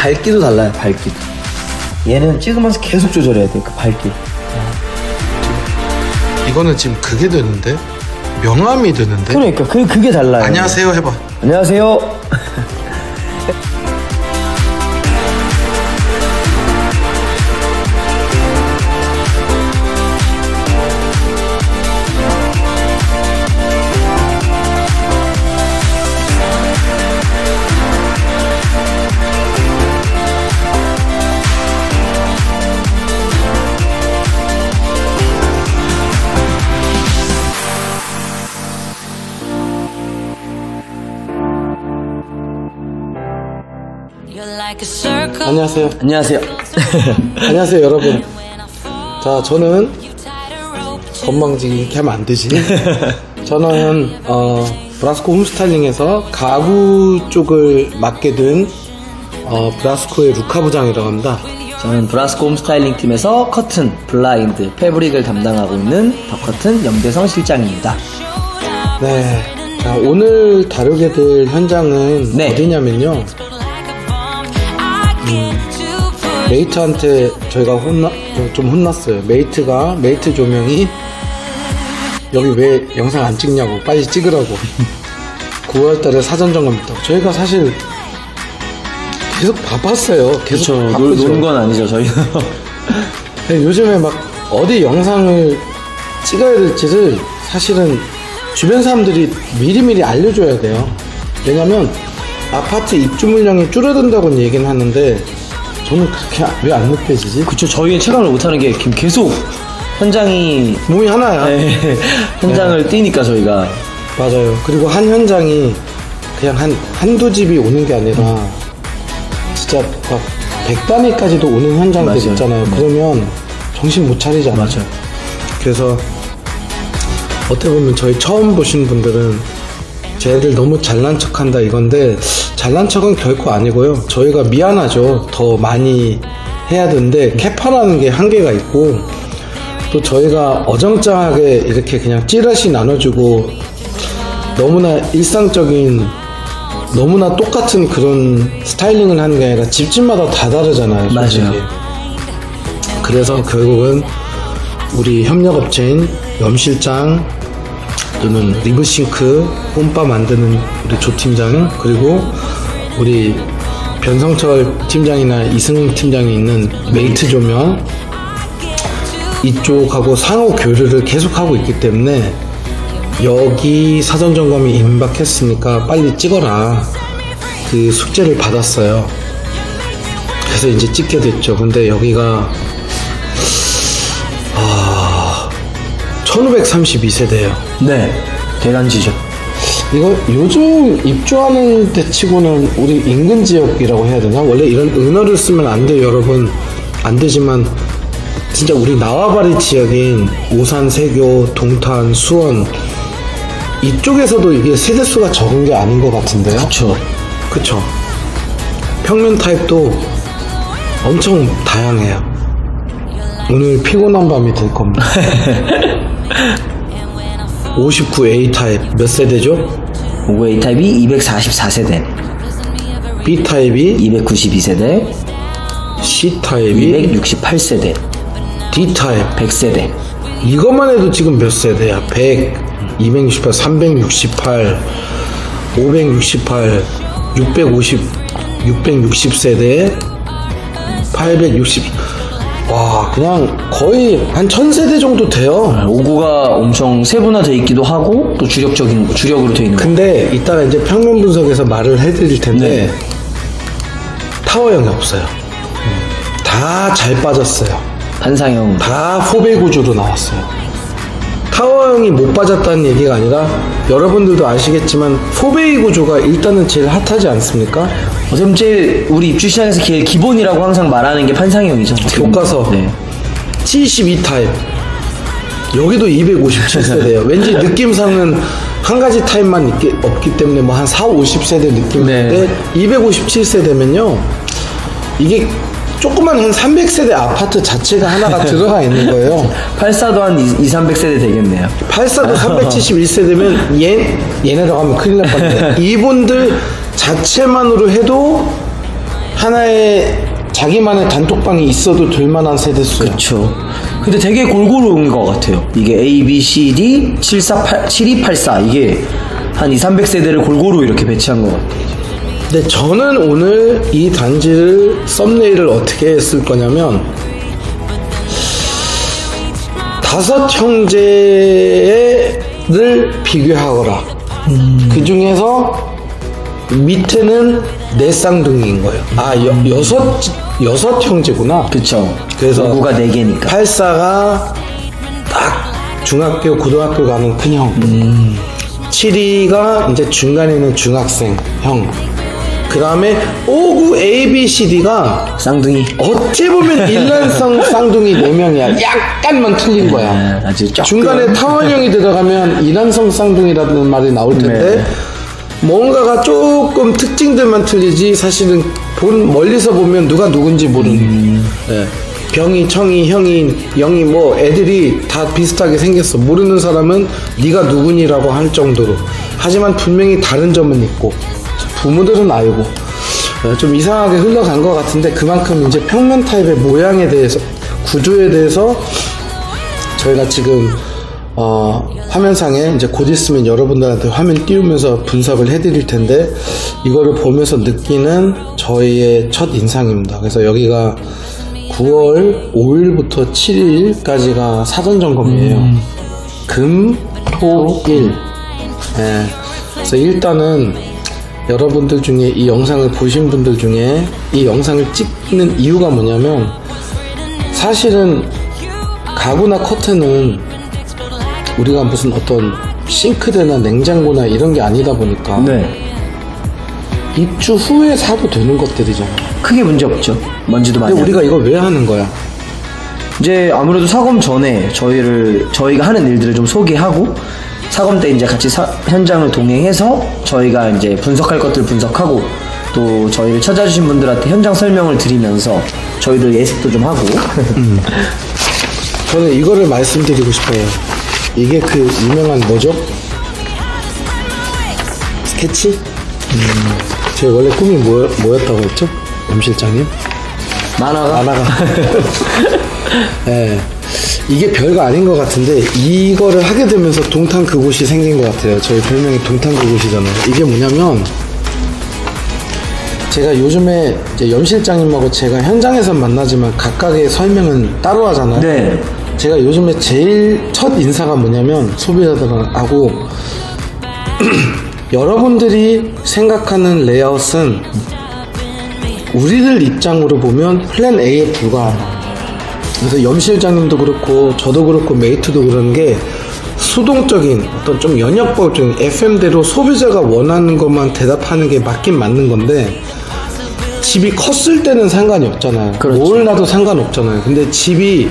밝기도 달라요. 밝기도. 얘는 찍으면서 계속 조절해야 돼. 그 밝기. 이거는 지금 그게 되는데? 명암이 되는데? 그러니까 그게 달라요. 안녕하세요 해봐. 안녕하세요. 안녕하세요. 안녕하세요. 안녕하세요 여러분. 자, 저는 건방지 이렇게 하면 안 되지. 저는 브라스코 홈스타일링에서 가구 쪽을 맡게 된 브라스코의 루카 부장이라고 합니다. 저는 브라스코 홈스타일링 팀에서 커튼, 블라인드, 패브릭을 담당하고 있는 더커튼 염대성 실장입니다. 네. 자, 오늘 다루게 될 현장은 어디냐면요. 메이트한테 저희가 좀 혼났어요. 메이트 조명이 여기 왜 영상 안 찍냐고, 빨리 찍으라고. 9월달에 사전 점검 있다고. 저희가 사실 계속 바빴어요. 계속 바쁘죠. 노는 건 아니죠 저희는. 요즘에 막 어디 영상을 찍어야 될지를 사실은 주변 사람들이 미리미리 알려줘야 돼요. 왜냐면 아파트 입주 물량이 줄어든다고는 얘기는 하는데 저는 그렇게 왜 안 느껴지지? 그쵸, 저희는 체감을 못하는 게 계속 현장이 몸이 하나야. 네, 현장을 뛰니까 저희가. 맞아요. 그리고 한 현장이 그냥 한두 집이 오는 게 아니라 진짜 막 100단위까지도 오는 현장들 맞아요. 있잖아요. 그러면 정신 못 차리잖아요. 맞아요. 그래서 어떻게 보면 저희 처음 보신 분들은 쟤들 너무 잘난 척한다 이건데, 잘난 척은 결코 아니고요. 저희가 미안하죠. 더 많이 해야 되는데 캐파라는 게 한계가 있고, 또 저희가 어정쩡하게 이렇게 그냥 찌라시 나눠주고 너무나 일상적인, 너무나 똑같은 그런 스타일링을 하는 게 아니라 집집마다 다 다르잖아요. 솔직히. 맞아요. 그래서 결국은 우리 협력업체인 염실장, 또는 리브싱크, 홈바 만드는 우리 조 팀장, 그리고 우리 변성철 팀장이나 이승훈 팀장이 있는 메이트 조명, 이쪽하고 상호 교류를 계속하고 있기 때문에 여기 사전 점검이 임박했으니까 빨리 찍어라, 그 숙제를 받았어요. 그래서 이제 찍게 됐죠. 근데 여기가 1532세대예요. 네, 대단지죠. 이거 요즘 입주하는 데 치고는 우리 인근 지역이라고 해야 되나? 원래 이런 은어를 쓰면 안 돼요, 여러분. 안 되지만 진짜 우리 나와바리 지역인 오산, 세교, 동탄, 수원 이쪽에서도 이게 세대수가 적은 게 아닌 것 같은데요? 그쵸. 평면 타입도 엄청 다양해요. 오늘 피곤한 밤이 될 겁니다. 59A 타입 몇 세대죠? 59A 타입이 244세대, B 타입이 292세대, C 타입이 268세대, D 타입 100세대. 이것만 해도 지금 몇 세대야? 100, 268, 368, 568, 660세대, 860. 와, 그냥 거의 한 1000세대 정도 돼요. 59가 엄청 세분화되어 있기도 하고 또 주력으로 되어 있는 거. 근데 이따가 이제 평면 분석에서 말을 해드릴 텐데 타워형이 없어요. 다 잘 빠졌어요. 판상형 다 포베이 구조로 나왔어요. 타워형이 못 빠졌다는 얘기가 아니라 여러분들도 아시겠지만 포베이 구조가 일단은 제일 핫하지 않습니까? 어쩌면 제일 우리 입주 시장에서 제일 기본이라고 항상 말하는 게 판상형이죠. 교과서. 네. 72 타입. 여기도 257세대예요. 왠지 느낌상은 한 가지 타입만 없기 때문에 뭐 한 4, 50세대 느낌인데 257세대면요. 이게 조그만 한 300세대 아파트 자체가 하나가 들어가 있는 거예요. 84도 한 200-300세대 되겠네요. 84도 371세대면 얘네라고 하면 큰일 날 뻔데 이분들 자체만으로 해도 하나의 자기만의 단톡방이 있어도 될 만한 세대수야. 그쵸. 근데 되게 골고루 온 것 같아요. 이게 A, B, C, D, 7284 이게 한 200-300세대를 골고루 이렇게 배치한 것 같아요. 근데 저는 오늘 이 단지를 썸네일을 어떻게 쓸 거냐면 5 형제를 비교하거라. 그 중에서 밑에는 4 쌍둥이인 거예요. 아, 6 형제구나. 그쵸. 그래서 인구가 4개니까. 84가 딱 중학교, 고등학교 가는 큰 형. 72가 이제 중간에 있는 중학생 형. 그 다음에 59 ABCD가 쌍둥이. 어찌 보면 일란성 쌍둥이 4명이야. 약간만 틀린 거야. 아주 조금. 중간에 타원형이 들어가면 이란성 쌍둥이라는 말이 나올 텐데 네. 뭔가가 조금 특징들만 틀리지 사실은 멀리서 보면 누가 누군지 모르는 네. 병이, 청이, 형이, 영이 뭐 애들이 다 비슷하게 생겼어. 모르는 사람은 네가 누구니라고 할 정도로. 하지만 분명히 다른 점은 있고 부모들은 알고 좀 이상하게 흘러간 것 같은데 그만큼 이제 평면 타입의 모양에 대해서 구조에 대해서 저희가 지금 화면상에 이제 곧 있으면 여러분들한테 화면 띄우면서 분석을 해드릴 텐데 이거를 보면서 느끼는 저희의 첫 인상입니다. 그래서 여기가 9월 5일부터 7일까지가 사전 점검이에요. 금, 토, 일. 네. 그래서 일단은 여러분들 중에 이 영상을 보신 분들 중에 이 영상을 찍는 이유가 뭐냐면 사실은 가구나 커튼은 우리가 무슨 어떤 싱크대나 냉장고나 이런 게 아니다 보니까 네. 입주 후에 사도 되는 것들이잖아. 크게 문제 없죠. 먼지도 많이. 근데 우리가 이걸 왜 하는 거야? 이제 아무래도 사검 전에 저희가 하는 일들을 좀 소개하고 사검 때 이제 같이 현장을 동행해서 저희가 이제 분석할 것들 분석하고 또 저희를 찾아주신 분들한테 현장 설명을 드리면서 저희도 예습도 좀 하고. 저는 이거를 말씀드리고 싶어요. 이게 그 유명한 뭐죠? 스케치? 제 원래 꿈이 뭐였다고 했죠? 염 실장님? 만화가? 네. 이게 별거 아닌 것 같은데 이거를 하게 되면서 동탄 그곳이 생긴 것 같아요. 저희 별명이 동탄 그곳이잖아요. 이게 뭐냐면 제가 요즘에 이제 염 실장님하고 제가 현장에서 만나지만 각각의 설명은 따로 하잖아요. 네. 제가 요즘에 제일 첫 인사가 뭐냐면 소비자들하고 여러분들이 생각하는 레이아웃은 우리들 입장으로 보면 플랜 A에 불과하다. 그래서 염 실장님도 그렇고 저도 그렇고 메이트도 그런 게 수동적인 어떤 좀 연역법적인 FM대로 소비자가 원하는 것만 대답하는 게 맞긴 맞는 건데 집이 컸을 때는 상관이 없잖아요. 그렇죠. 뭘 놔도 상관없잖아요. 근데 집이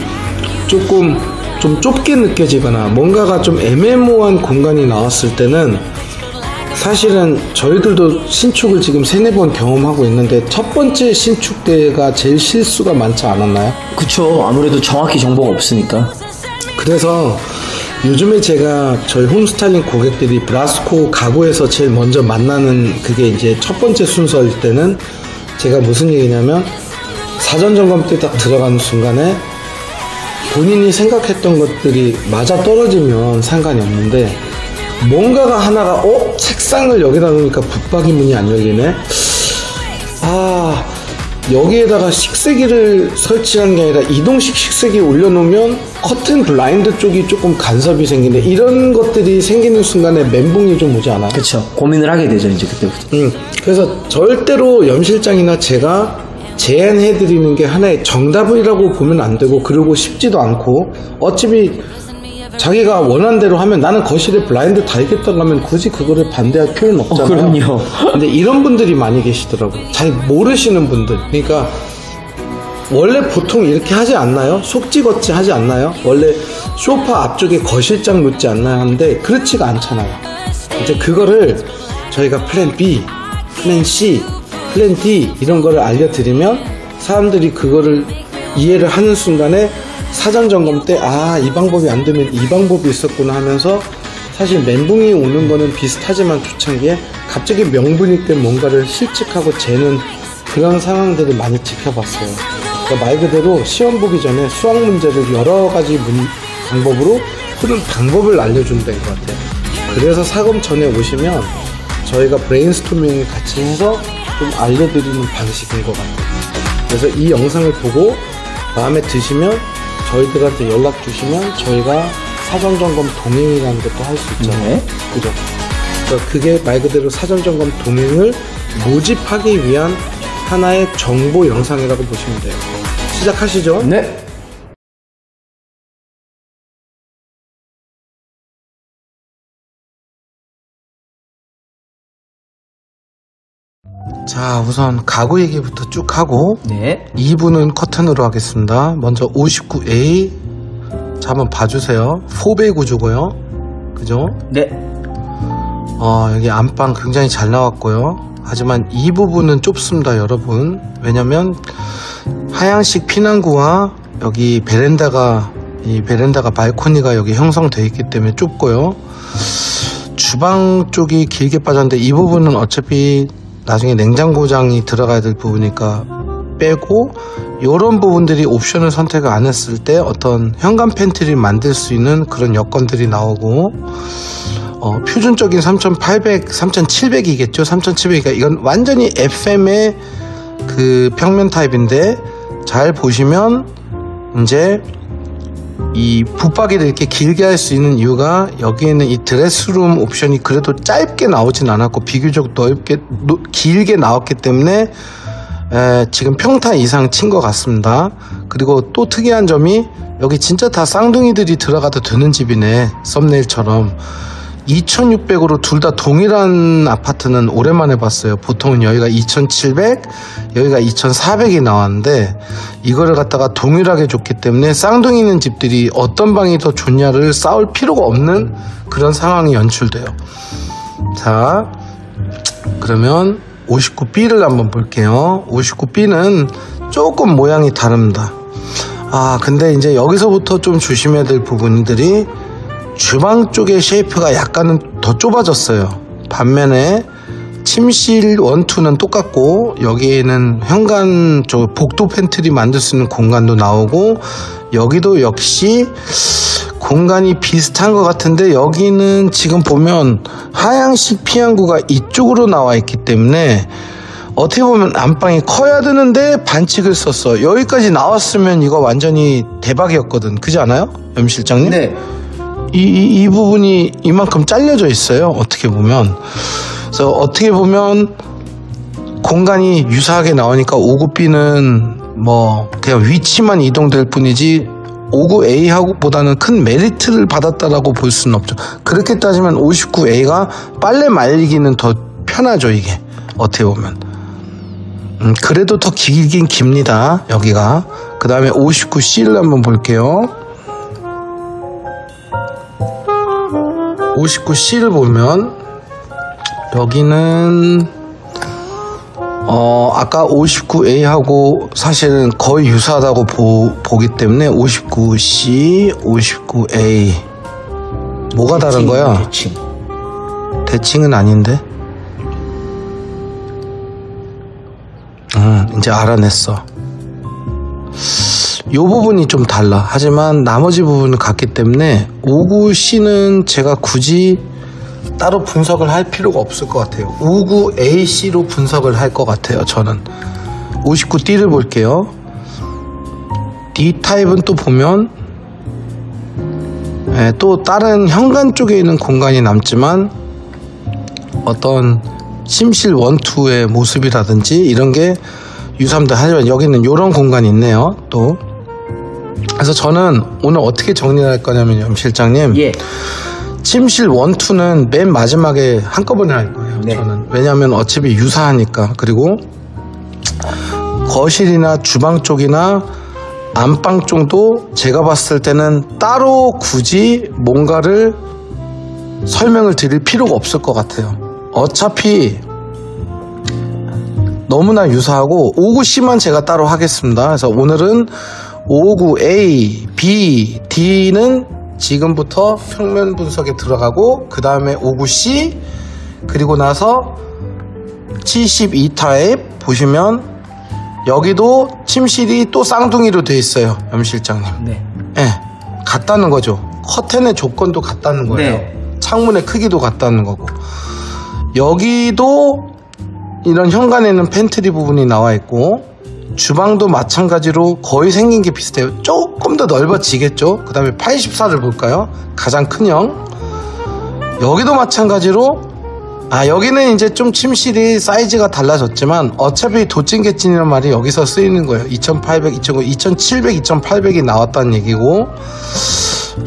조금 좀 좁게 느껴지거나 뭔가가 좀 애매모호한 공간이 나왔을 때는 사실은 저희들도 신축을 지금 3-4번 경험하고 있는데 첫 번째 신축 때가 제일 실수가 많지 않았나요? 그쵸. 아무래도 정확히 정보가 없으니까. 그래서 요즘에 제가 저희 홈스타일링 고객들이 브라스코 가구에서 제일 먼저 만나는 그게 이제 첫 번째 순서일 때는 제가 무슨 얘기냐면 사전 점검 때 딱 들어가는 순간에 본인이 생각했던 것들이 맞아 떨어지면 상관이 없는데 뭔가가 하나가 책상을 여기다 놓으니까 붙박이 문이 안 열리네. 여기에다가 식세기를 설치한 게 아니라 이동식 식세기 올려놓으면 커튼 블라인드 쪽이 조금 간섭이 생기네. 이런 것들이 생기는 순간에 멘붕이 좀 오지 않아요? 그쵸. 고민을 하게 되죠, 이제 그때부터. 그래서 절대로 염 실장이나 제가 제안해드리는 게 하나의 정답이라고 보면 안 되고 그러고 싶지도 않고 어차피 자기가 원하는 대로 하면 나는 거실에 블라인드 달겠다고 하면 굳이 그거를 반대할 필요는 없잖아요. 그럼요. 근데 이런 분들이 많이 계시더라고요. 잘 모르시는 분들. 그러니까 원래 보통 이렇게 하지 않나요? 속지거치 하지 않나요? 원래 소파 앞쪽에 거실장 놓지 않나요? 하는데 그렇지가 않잖아요. 이제 그거를 저희가 플랜 B, 플랜 C, 플랜 D 이런 거를 알려드리면 사람들이 그거를 이해를 하는 순간에 사전 점검 때 이 방법이 안 되면 이 방법이 있었구나 하면서 사실 멘붕이 오는 거는 비슷하지만 초창기에 갑자기 명분이 된 뭔가를 실측하고 재는 그런 상황들을 많이 지켜봤어요. 그러니까 말 그대로 시험 보기 전에 수학 문제를 여러 가지 방법으로 푸는 방법을 알려준다는 것 같아요. 그래서 사검 전에 오시면 저희가 브레인스토밍을 같이 해서 좀 알려드리는 방식인 것 같아요. 그래서 이 영상을 보고 마음에 드시면 저희들한테 연락 주시면 저희가 사전점검 동행이라는 것도 할 수 있잖아요. 네. 그죠? 그러니까 그게 말 그대로 사전점검 동행을 모집하기 위한 하나의 정보 영상이라고 보시면 돼요. 시작하시죠. 네. 자, 우선 가구 얘기부터 쭉 하고 네. 2부는 커튼으로 하겠습니다. 먼저 59A. 자, 한번 봐주세요. 4배 구조고요. 그죠? 네. 여기 안방 굉장히 잘 나왔고요. 하지만 이 부분은 좁습니다, 여러분. 왜냐면 하향식 피난구와 여기 베란다가 발코니가 여기 형성되어 있기 때문에 좁고요. 주방 쪽이 길게 빠졌는데 이 부분은 어차피 나중에 냉장고장이 들어가야 될 부분이니까 빼고, 이런 부분들이 옵션을 선택을 안 했을 때 어떤 현관 팬트리를 만들 수 있는 그런 여건들이 나오고, 표준적인 3800, 3700이겠죠. 3700이니까 이건 완전히 FM의 그 평면 타입인데, 잘 보시면 이제 이 붙박이를 이렇게 길게 할 수 있는 이유가, 여기에는 이 드레스룸 옵션이 그래도 짧게 나오진 않았고 비교적 길게 나왔기 때문에 지금 평타 이상 친 것 같습니다. 그리고 또 특이한 점이, 여기 진짜 다 쌍둥이들이 들어가도 되는 집이네, 썸네일처럼. 2600으로 둘 다 동일한 아파트는 오랜만에 봤어요. 보통은 여기가 2700, 여기가 2400이 나왔는데 이거를 갖다가 동일하게 줬기 때문에 쌍둥이 있는 집들이 어떤 방이 더 좋냐를 싸울 필요가 없는 그런 상황이 연출돼요. 자, 그러면 59B를 한번 볼게요. 59B는 조금 모양이 다릅니다. 근데 이제 여기서부터 좀 조심해야 될 부분들이, 주방 쪽의 쉐이프가 약간은 더 좁아졌어요. 반면에 침실 1, 2는 똑같고, 여기에는 현관 쪽 복도 팬트리 만들 수 있는 공간도 나오고, 여기도 역시 공간이 비슷한 것 같은데, 여기는 지금 보면 하향식 피안구가 이쪽으로 나와 있기 때문에 어떻게 보면 안방이 커야 되는데 반칙을 썼어. 여기까지 나왔으면 이거 완전히 대박이었거든. 그지 않아요? 염 실장님? 네. 이 부분이 이만큼 잘려져 있어요. 어떻게 보면. 그래서 어떻게 보면 공간이 유사하게 나오니까 59B는 뭐 그냥 위치만 이동될 뿐이지 59A하고보다는 큰 메리트를 받았다라고 볼 수는 없죠. 그렇게 따지면 59A가 빨래 말리기는 더 편하죠, 이게. 어떻게 보면. 그래도 더 길긴 깁니다, 여기가. 그 다음에 59C를 한번 볼게요. 59C를 보면 여기는 아까 59A하고 사실은 거의 유사하다고 보기 때문에 59C, 59A 뭐가 다른 거야? 대칭은 아닌데? 이제 알아냈어. 이 부분이 좀 달라. 하지만 나머지 부분은 같기 때문에 59C는 제가 굳이 따로 분석을 할 필요가 없을 것 같아요. 59AC로 분석을 할 것 같아요, 저는. 59D를 볼게요. D타입은 또 보면 또 다른 현관 쪽에 있는 공간이 남지만 어떤 침실 1, 2의 모습이라든지 이런 게 유사합니다. 하지만 여기는 이런 공간이 있네요, 또. 그래서 저는 오늘 어떻게 정리할 거냐면, 염 실장님, 예. 침실 1, 2는 맨 마지막에 한꺼번에 할 거예요. 네. 저는. 왜냐하면 어차피 유사하니까. 그리고 거실이나 주방 쪽이나 안방 쪽도 제가 봤을 때는 따로 굳이 뭔가를 설명을 드릴 필요가 없을 것 같아요. 어차피 너무나 유사하고 59C만 제가 따로 하겠습니다. 그래서 오늘은 59A, B, D는 지금부터 평면 분석에 들어가고, 그 다음에 59C, 그리고 나서 72타입 보시면 여기도 침실이 또 쌍둥이로 돼 있어요, 염 실장님. 네. 네, 같다는 거죠. 커튼의 조건도 같다는 거예요. 네. 창문의 크기도 같다는 거고. 여기도 이런 현관에는 팬트리 부분이 나와 있고, 주방도 마찬가지로 거의 생긴 게 비슷해요. 조금 더 넓어지겠죠. 그 다음에 84를 볼까요? 가장 큰 형. 여기도 마찬가지로, 여기는 이제 좀 침실이 사이즈가 달라졌지만 어차피 도찐개찐이라는 말이 여기서 쓰이는 거예요. 2800, 2900, 2700, 2800이 나왔다는 얘기고,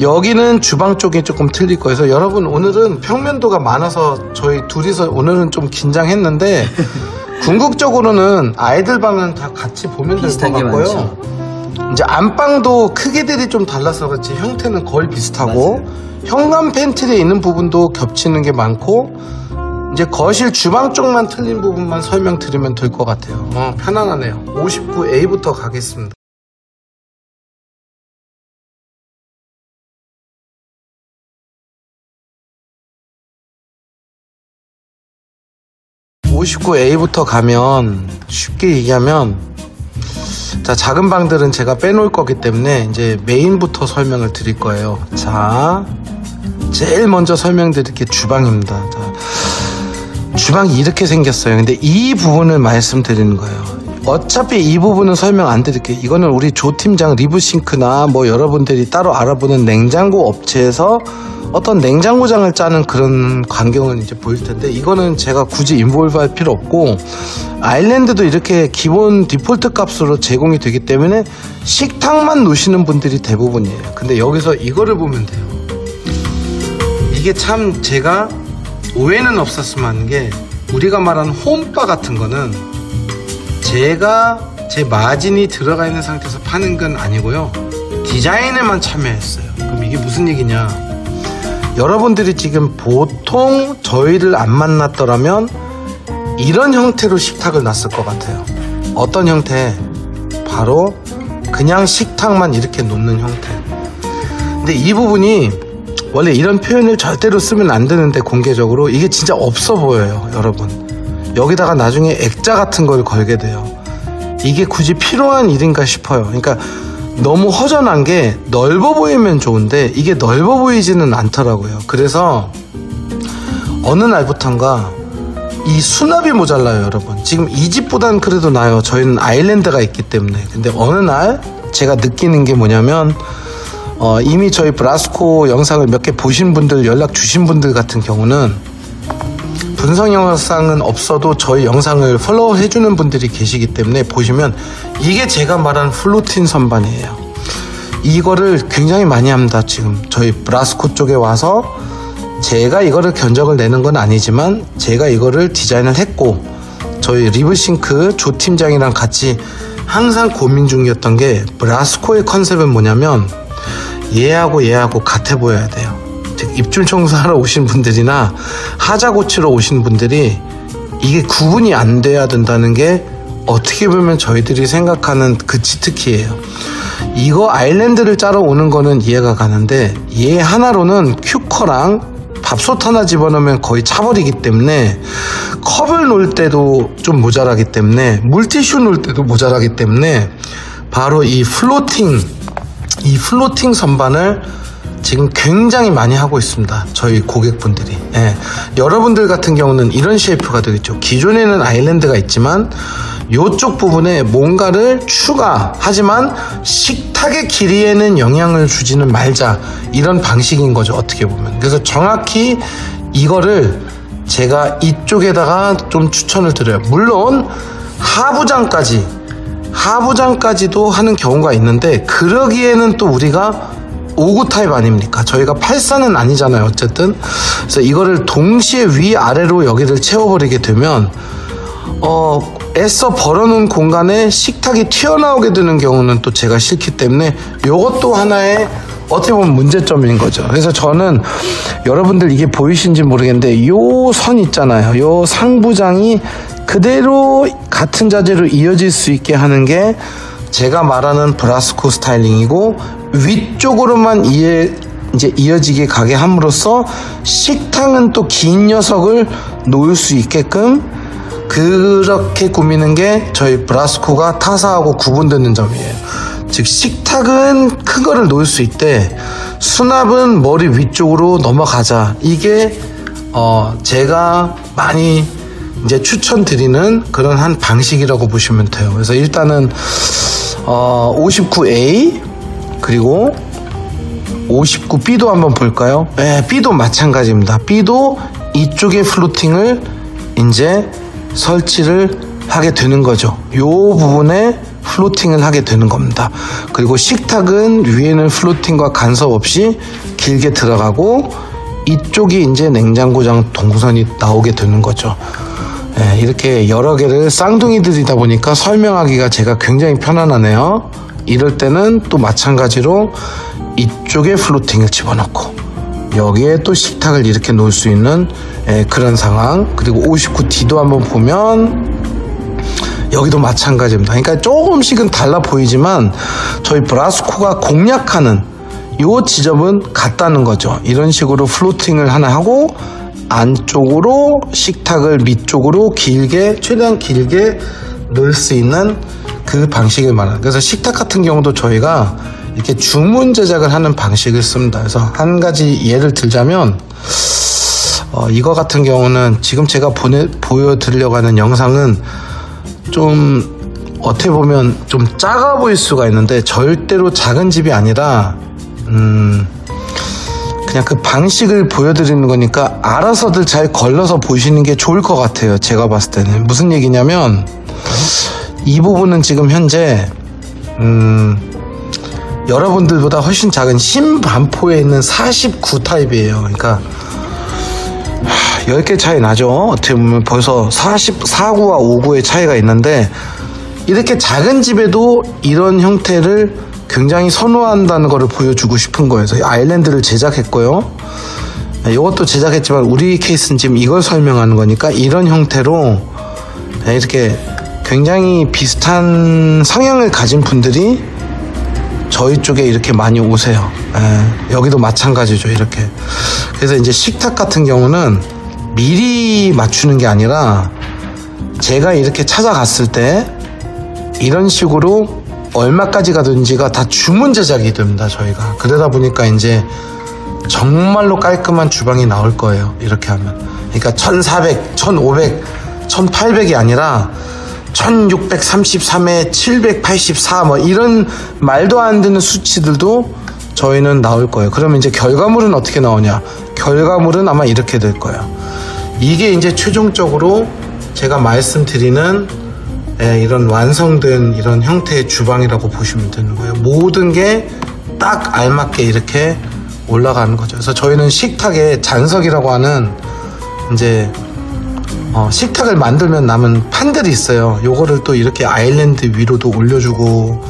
여기는 주방 쪽에 조금 틀릴 거예요. 그래서 여러분, 오늘은 평면도가 많아서 저희 둘이서 오늘은 좀 긴장했는데 궁극적으로는 아이들 방은 다 같이 보면 될 것 같고요. 이제 안방도 크기들이 좀 달라서 그렇지 형태는 거의 비슷하고, 맞아요. 현관 팬트리에 있는 부분도 겹치는 게 많고, 이제 거실 주방 쪽만 틀린 부분만 설명드리면 될 것 같아요. 편안하네요. 59A부터 가겠습니다. (59A) 가면 쉽게 얘기하면, 자, 작은 방들은 제가 빼놓을 거기 때문에 이제 메인부터 설명을 드릴 거예요. 자, 제일 먼저 설명드릴 게 주방입니다. 자, 주방이 이렇게 생겼어요. 근데 이 부분을 말씀드리는 거예요. 어차피 이 부분은 설명 안 드릴게요. 이거는 우리 조 팀장 리브싱크나 뭐 여러분들이 따로 알아보는 냉장고 업체에서 어떤 냉장고장을 짜는 그런 광경은 이제 보일 텐데, 이거는 제가 굳이 인볼브 할 필요 없고, 아일랜드도 이렇게 기본 디폴트 값으로 제공이 되기 때문에 식탁만 놓으시는 분들이 대부분이에요. 근데 여기서 이거를 보면 돼요. 이게 참 제가 오해는 없었으면 하는 게, 우리가 말하는 홈바 같은 거는 제가 제 마진이 들어가 있는 상태에서 파는 건 아니고요, 디자인에만 참여했어요. 그럼 이게 무슨 얘기냐, 여러분들이 지금 보통 저희를 안 만났더라면 이런 형태로 식탁을 놨을 것 같아요. 어떤 형태? 바로 그냥 식탁만 이렇게 놓는 형태. 근데 이 부분이 원래 이런 표현을 절대로 쓰면 안 되는데, 공개적으로 이게 진짜 없어 보여요, 여러분. 여기다가 나중에 액자 같은 걸 걸게 돼요. 이게 굳이 필요한 일인가 싶어요. 그러니까 너무 허전한 게 넓어 보이면 좋은데 이게 넓어 보이지는 않더라고요. 그래서 어느 날부턴가 이 수납이 모자라요, 여러분. 지금 이 집보단 그래도 나아요. 저희는 아일랜드가 있기 때문에. 근데 어느 날 제가 느끼는 게 뭐냐면, 이미 저희 브라스코 영상을 몇 개 보신 분들, 연락 주신 분들 같은 경우는 분석 영상은 없어도 저희 영상을 팔로우 해주는 분들이 계시기 때문에 보시면, 이게 제가 말한 플로팅 선반이에요. 이거를 굉장히 많이 합니다. 지금 저희 브라스코 쪽에 와서 제가 이거를 견적을 내는 건 아니지만 제가 이거를 디자인을 했고, 저희 리브싱크 조 팀장이랑 같이 항상 고민 중이었던 게, 브라스코의 컨셉은 뭐냐면 얘하고 같아 보여야 돼요. 즉 입줄 청소하러 오신 분들이나 하자 고치러 오신 분들이 이게 구분이 안 돼야 된다는 게 어떻게 보면 저희들이 생각하는 그 치트키예요. 이거 아일랜드를 짜러 오는 거는 이해가 가는데, 얘 하나로는 큐커랑 밥솥 하나 집어넣으면 거의 차버리기 때문에, 컵을 놓을 때도 좀 모자라기 때문에, 물티슈 놓을 때도 모자라기 때문에, 바로 이 플로팅 선반을 지금 굉장히 많이 하고 있습니다, 저희 고객분들이. 여러분들 같은 경우는 이런 쉐이프가 되겠죠. 기존에는 아일랜드가 있지만 이쪽 부분에 뭔가를 추가하지만 식탁의 길이에는 영향을 주지는 말자, 이런 방식인 거죠, 어떻게 보면. 그래서 정확히 이거를 제가 이쪽에다가 좀 추천을 드려요. 물론 하부장까지도 하는 경우가 있는데, 그러기에는 또 우리가 59 타입 아닙니까? 저희가 84는 아니잖아요, 어쨌든. 그래서 이거를 동시에 위아래로 여기를 채워버리게 되면 애써 벌어놓은 공간에 식탁이 튀어나오게 되는 경우는 또 제가 싫기 때문에, 이것도 하나의 어떻게 보면 문제점인 거죠. 그래서 저는, 여러분들 이게 보이신지 모르겠는데 요 선 있잖아요, 요 상부장이 그대로 같은 자재로 이어질 수 있게 하는 게 제가 말하는 브라스코 스타일링이고, 위쪽으로만 이제 이어지게 가게 함으로써 식탁은 또 긴 녀석을 놓을 수 있게끔 그렇게 꾸미는 게 저희 브라스코가 타사하고 구분되는 점이에요. 즉 식탁은 큰 거를 놓을 수 있대, 수납은 머리 위쪽으로 넘어가자. 이게 제가 많이 이제 추천드리는 그런 한 방식이라고 보시면 돼요. 그래서 일단은 59A 그리고 59B도 한번 볼까요? 네, B도 마찬가지입니다. B도 이쪽에 플로팅을 이제 설치를 하게 되는 거죠. 요 부분에 플로팅을 하게 되는 겁니다. 그리고 식탁은 위에는 플로팅과 간섭 없이 길게 들어가고 이쪽이 이제 냉장고장 동선이 나오게 되는 거죠. 네, 이렇게 여러 개를 쌍둥이들이다 보니까 설명하기가 제가 굉장히 편안하네요. 이럴 때는 또 마찬가지로 이쪽에 플로팅을 집어넣고 여기에 또 식탁을 이렇게 놓을 수 있는 그런 상황. 그리고 59D도 한번 보면 여기도 마찬가지입니다. 그러니까 조금씩은 달라 보이지만 저희 브라스코가 공략하는 이 지점은 같다는 거죠. 이런 식으로 플로팅을 하나 하고 안쪽으로 식탁을 밑쪽으로 길게, 최대한 길게 넣을 수 있는 그 방식을 말하는. 그래서 식탁 같은 경우도 저희가 이렇게 주문 제작을 하는 방식을 씁니다. 그래서 한 가지 예를 들자면 이거 같은 경우는 지금 제가 보여드리려고 하는 영상은 좀 어떻게 보면 좀 작아 보일 수가 있는데 절대로 작은 집이 아니라 그냥 그 방식을 보여드리는 거니까 알아서들 잘 걸러서 보시는 게 좋을 것 같아요. 제가 봤을 때는 무슨 얘기냐면 이 부분은 지금 현재 여러분들보다 훨씬 작은 신반포에 있는 49 타입이에요. 그러니까 10개 차이 나죠. 어떻게 보면 벌써 44구와 59의 차이가 있는데 이렇게 작은 집에도 이런 형태를 굉장히 선호한다는 것을 보여주고 싶은 거예요. 그래서 아일랜드를 제작했고요. 이것도 제작했지만 우리 케이스는 지금 이걸 설명하는 거니까 이런 형태로 이렇게 굉장히 비슷한 성향을 가진 분들이 저희 쪽에 이렇게 많이 오세요. 여기도 마찬가지죠. 이렇게. 그래서 이제 식탁 같은 경우는 미리 맞추는 게 아니라 제가 이렇게 찾아갔을 때 이런 식으로 얼마까지 가든지가 다 주문 제작이 됩니다. 저희가. 그러다 보니까 이제 정말로 깔끔한 주방이 나올 거예요. 이렇게 하면. 그러니까 1400, 1500, 1800이 아니라 1633에 784 뭐 이런 말도 안 되는 수치들도 저희는 나올 거예요. 그러면 이제 결과물은 어떻게 나오냐? 결과물은 아마 이렇게 될 거예요. 이게 이제 최종적으로 제가 말씀드리는 이런 완성된 이런 형태의 주방이라고 보시면 되는 거예요. 모든 게 딱 알맞게 이렇게 올라가는 거죠. 그래서 저희는 식탁에 잔석이라고 하는 이제 식탁을 만들면 남은 판들이 있어요. 요거를 또 이렇게 아일랜드 위로도 올려주고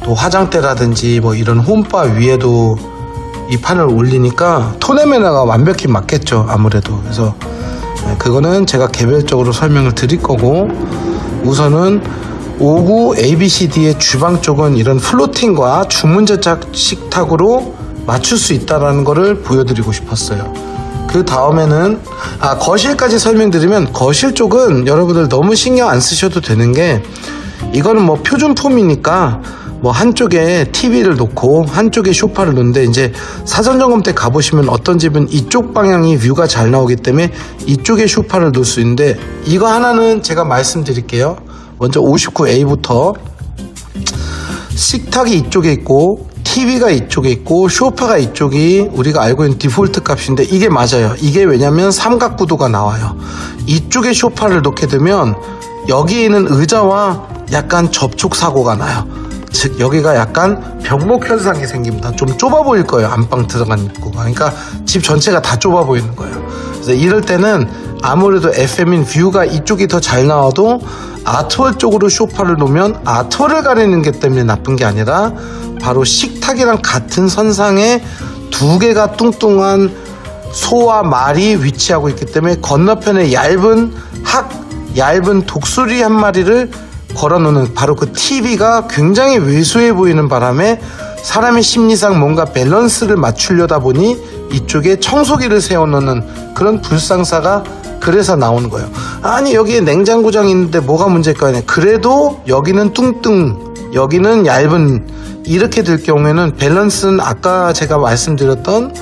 또 화장대라든지 뭐 이런 홈바 위에도 이 판을 올리니까 톤앤매너가 완벽히 맞겠죠. 아무래도. 그래서 그거는 제가 개별적으로 설명을 드릴 거고 우선은 59 ABCD의 주방 쪽은 이런 플로팅과 주문 제작 식탁으로 맞출 수 있다는 거를 보여드리고 싶었어요. 그 다음에는 거실까지 설명드리면 거실 쪽은 여러분들 너무 신경 안 쓰셔도 되는 게 이거는 뭐 표준품이니까 뭐 한쪽에 TV를 놓고 한쪽에 소파를 놓는데 이제 사전 점검 때 가보시면 어떤 집은 이쪽 방향이 뷰가 잘 나오기 때문에 이쪽에 소파를 놓을 수 있는데 이거 하나는 제가 말씀드릴게요. 먼저 59A부터 식탁이 이쪽에 있고 TV가 이쪽에 있고 소파가 이쪽이 우리가 알고 있는 디폴트 값인데 이게 맞아요. 이게 왜냐면 삼각구도가 나와요. 이쪽에 소파를 놓게 되면 여기에 있는 의자와 약간 접촉 사고가 나요. 즉 여기가 약간 병목 현상이 생깁니다. 좀 좁아 보일 거예요. 안방 들어간 입구가. 그러니까 집 전체가 다 좁아 보이는 거예요. 그래서 이럴 때는 아무래도 FM인 뷰가 이쪽이 더 잘 나와도 아트월 쪽으로 소파를 놓으면 아트월을 가리는 게 때문에 나쁜 게 아니라 바로 식탁이랑 같은 선상에 두 개가 뚱뚱한 소와 말이 위치하고 있기 때문에 건너편에 얇은 독수리 한 마리를 걸어놓는 바로 그 TV가 굉장히 왜소해 보이는 바람에 사람의 심리상 뭔가 밸런스를 맞추려다 보니 이쪽에 청소기를 세워놓는 그런 불상사가 그래서 나오는 거예요. 아니 여기에 냉장고장이 있는데 뭐가 문제일까요? 그래도 여기는 뚱뚱, 여기는 얇은, 이렇게 될 경우에는 밸런스는 아까 제가 말씀드렸던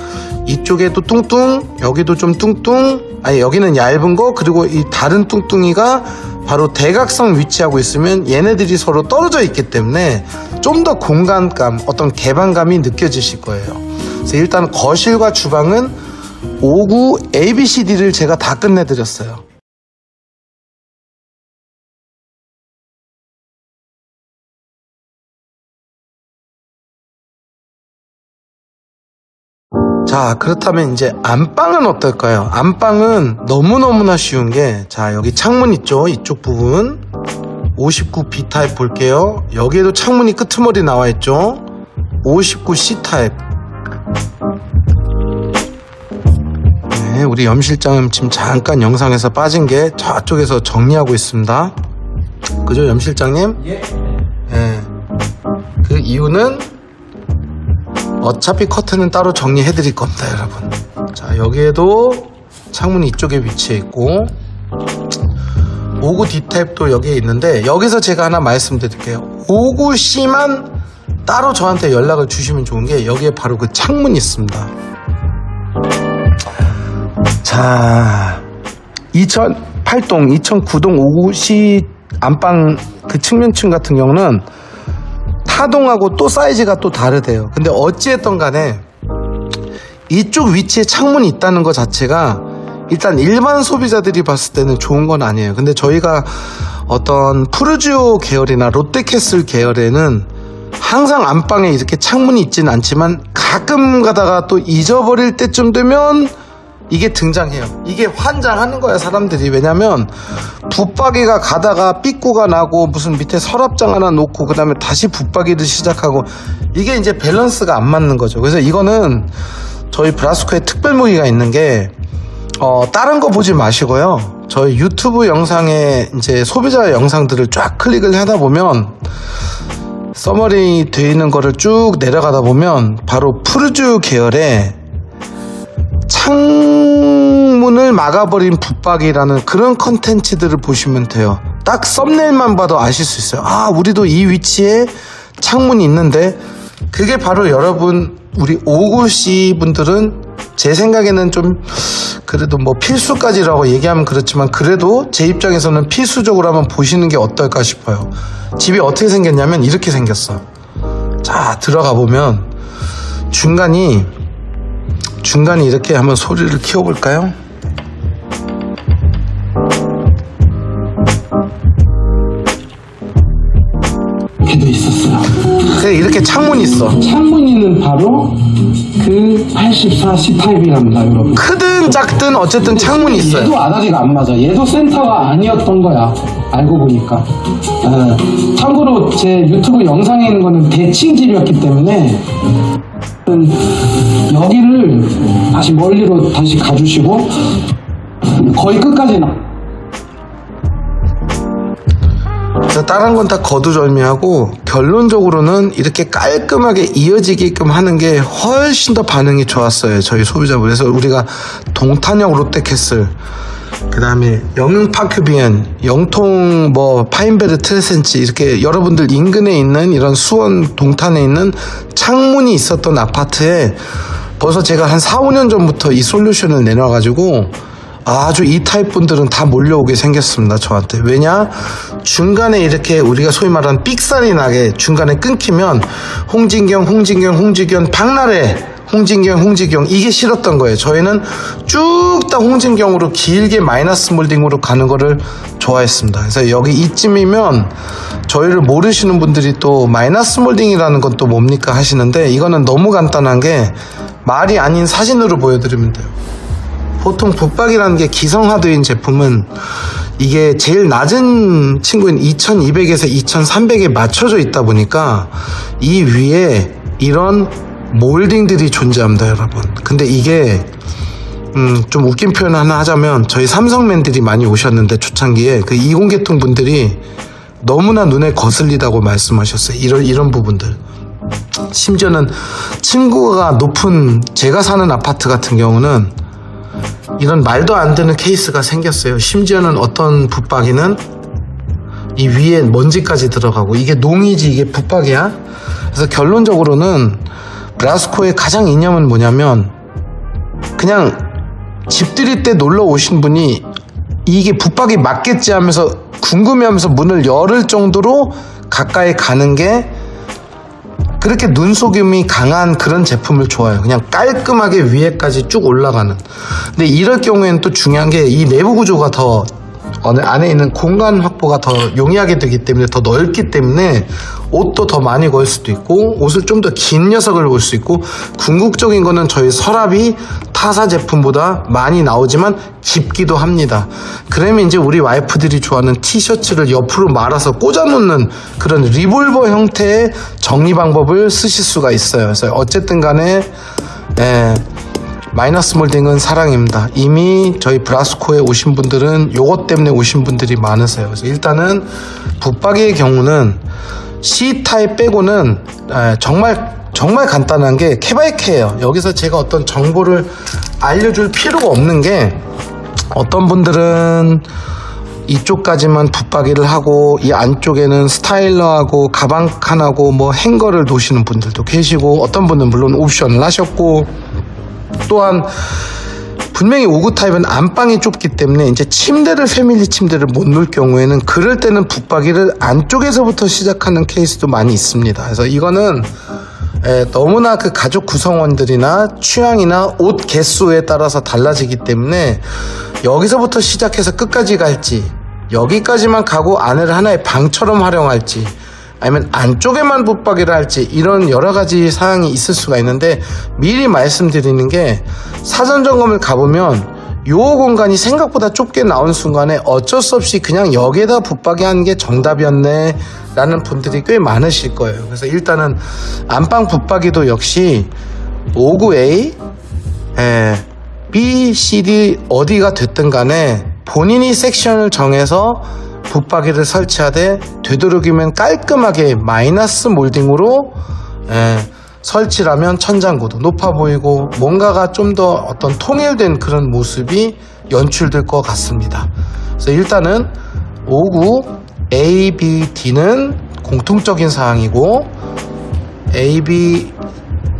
이쪽에도 뚱뚱, 여기도 좀 뚱뚱, 아니 여기는 얇은 거, 그리고 이 다른 뚱뚱이가 바로 대각선 위치하고 있으면 얘네들이 서로 떨어져 있기 때문에 좀 더 공간감, 어떤 개방감이 느껴지실 거예요. 그래서 일단 거실과 주방은 5구 ABCD를 제가 다 끝내드렸어요. 자, 그렇다면 이제 안방은 어떨까요? 안방은 너무너무나 쉬운 게, 자, 여기 창문 있죠? 이쪽 부분 59 B타입 볼게요. 여기에도 창문이 끄트머리 나와 있죠? 59 C타입. 네, 우리 염실장은 지금 잠깐 영상에서 빠진 게 저쪽에서 정리하고 있습니다. 그죠, 염실장님? 예. 네. 그 이유는 어차피 커튼은 따로 정리해 드릴 겁니다, 여러분. 자, 여기에도 창문이 이쪽에 위치해 있고, 59 D타입도 여기에 있는데, 여기서 제가 하나 말씀드릴게요. 59 C만 따로 저한테 연락을 주시면 좋은 게, 여기에 바로 그 창문이 있습니다. 자, 2008동 2009동 59 C 안방 그 측면층 같은 경우는 타동하고 또 사이즈가 또 다르대요. 근데 어찌했던 간에 이쪽 위치에 창문이 있다는 것 자체가 일단 일반 소비자들이 봤을 때는 좋은 건 아니에요. 근데 저희가 어떤 푸르지오 계열이나 롯데캐슬 계열에는 항상 안방에 이렇게 창문이 있지는 않지만 가끔 가다가 또 잊어버릴 때쯤 되면 이게 등장해요. 이게 환장하는 거야, 사람들이. 왜냐면 붙박이가 가다가 삐꾸가 나고 무슨 밑에 서랍장 하나 놓고 그 다음에 다시 붙박이를 시작하고, 이게 이제 밸런스가 안 맞는 거죠. 그래서 이거는 저희 브라스코에 특별 무기가 있는 게, 다른 거 보지 마시고요. 저희 유튜브 영상에 이제 소비자 영상들을 쫙 클릭을 하다 보면 서머리 되어 있는 거를 쭉 내려가다 보면 바로 푸르지오 계열의 창문을 막아버린 붙박이라는 그런 컨텐츠들을 보시면 돼요. 딱 썸네일만 봐도 아실 수 있어요. 아, 우리도 이 위치에 창문이 있는데, 그게 바로 여러분, 우리 59C 분들은 제 생각에는 좀 그래도 뭐 필수까지라고 얘기하면 그렇지만, 그래도 제 입장에서는 필수적으로 한번 보시는 게 어떨까 싶어요. 집이 어떻게 생겼냐면 이렇게 생겼어. 자, 들어가 보면 중간이 이렇게 한번 소리를 키워볼까요? 이렇게도 있었어요. 그래, 이렇게 창문이 있어. 창문이는 바로 그 84C 타입이랍니다, 여러분. 크든 작든 어쨌든 창문이 있어요. 얘도 아다리가 안 맞아. 얘도 센터가 아니었던 거야, 알고 보니까. 참고로 제 유튜브 영상에 있는 거는 대칭집이었기 때문에 여기를 다시 멀리로 다시 가주시고 거의 끝까지 그래서 다른 건 다 거두절미하고, 결론적으로는 이렇게 깔끔하게 이어지게끔 하는 게 훨씬 더 반응이 좋았어요, 저희 소비자분. 그래서 우리가 동탄역 롯데캐슬, 그 다음에 영흥파크비엔, 영통 뭐 파인베르 트레센치, 이렇게 여러분들 인근에 있는 이런 수원 동탄에 있는 창문이 있었던 아파트에 벌써 제가 한 4, 5년 전부터 이 솔루션을 내놔가지고 아주 이 타입 분들은 다 몰려오게 생겼습니다, 저한테. 왜냐? 중간에 이렇게 우리가 소위 말하는 삑살이 나게 중간에 끊기면 홍진경, 박나래, 홍진경 이게 싫었던 거예요. 저희는 쭉 다 홍진경으로 길게 마이너스 몰딩으로 가는 거를 좋아했습니다. 그래서 여기 이쯤이면 저희를 모르시는 분들이 또 마이너스 몰딩이라는 건 또 뭡니까 하시는데, 이거는 너무 간단한 게 말이 아닌 사진으로 보여드리면 돼요. 보통 붙박이라는 게 기성화된 제품은 이게 제일 낮은 친구인 2200에서 2300에 맞춰져 있다 보니까 이 위에 이런 몰딩들이 존재합니다, 여러분. 근데 이게 좀 웃긴 표현 하나 하자면, 저희 삼성맨들이 많이 오셨는데 초창기에 그 20계통 분들이 너무나 눈에 거슬리다고 말씀하셨어요. 이런 부분들. 심지어는 층고가 높은 제가 사는 아파트 같은 경우는 이런 말도 안 되는 케이스가 생겼어요. 심지어는 어떤 붙박이는 이 위에 먼지까지 들어가고, 이게 농이지 이게 붙박이야? 그래서 결론적으로는 브라스코의 가장 이념은 뭐냐면, 그냥 집들이 때 놀러 오신 분이 이게 붙박이 맞겠지 하면서 궁금해하면서 문을 열을 정도로 가까이 가는 게, 그렇게 눈속임이 강한 그런 제품을 좋아해요. 그냥 깔끔하게 위에까지 쭉 올라가는. 근데 이럴 경우에는 또 중요한 게, 이 내부 구조가 더 안에 있는 공간 확보가 더 용이하게 되기 때문에, 더 넓기 때문에 옷도 더 많이 걸 수도 있고, 옷을 좀 더 긴 녀석을 걸 수 있고, 궁극적인 거는 저희 서랍이 타사 제품보다 많이 나오지만 깊기도 합니다. 그러면 이제 우리 와이프들이 좋아하는 티셔츠를 옆으로 말아서 꽂아놓는 그런 리볼버 형태의 정리 방법을 쓰실 수가 있어요. 그래서 어쨌든 간에 마이너스 몰딩은 사랑입니다. 이미 저희 브라스코에 오신 분들은 요것 때문에 오신 분들이 많으세요. 그래서 일단은 붙박이의 경우는 C타입 빼고는 정말 간단한 게 캐바이캐예요. 여기서 제가 어떤 정보를 알려줄 필요가 없는 게, 어떤 분들은 이쪽까지만 붙박이를 하고 이 안쪽에는 스타일러하고 가방 칸하고 뭐 행거를 놓으시는 분들도 계시고, 어떤 분은 물론 옵션을 하셨고, 또한 분명히 5구 타입은 안방이 좁기 때문에 이제 패밀리 침대를 못 놓을 경우에는, 그럴 때는 붙박이를 안쪽에서부터 시작하는 케이스도 많이 있습니다. 그래서 이거는 너무나 그 가족 구성원들이나 취향이나 옷 개수에 따라서 달라지기 때문에, 여기서부터 시작해서 끝까지 갈지, 여기까지만 가고 안을 하나의 방처럼 활용할지, 아니면 안쪽에만 붙박이를 할지, 이런 여러 가지 사항이 있을 수가 있는데, 미리 말씀드리는 게, 사전 점검을 가보면 요 공간이 생각보다 좁게 나온 순간에 어쩔 수 없이 그냥 여기에다 붙박이 하는 게 정답이었네 라는 분들이 꽤 많으실 거예요. 그래서 일단은 안방 붙박이도 역시 59A, B, C, D 어디가 됐든 간에 본인이 섹션을 정해서 붙박이를 설치하되, 되도록이면 깔끔하게 마이너스 몰딩으로 설치를 하면 천장고도 높아 보이고 뭔가가 좀 더 어떤 통일된 그런 모습이 연출될 것 같습니다. 그래서 일단은 59 A, B, D는 공통적인 사항이고, A, B,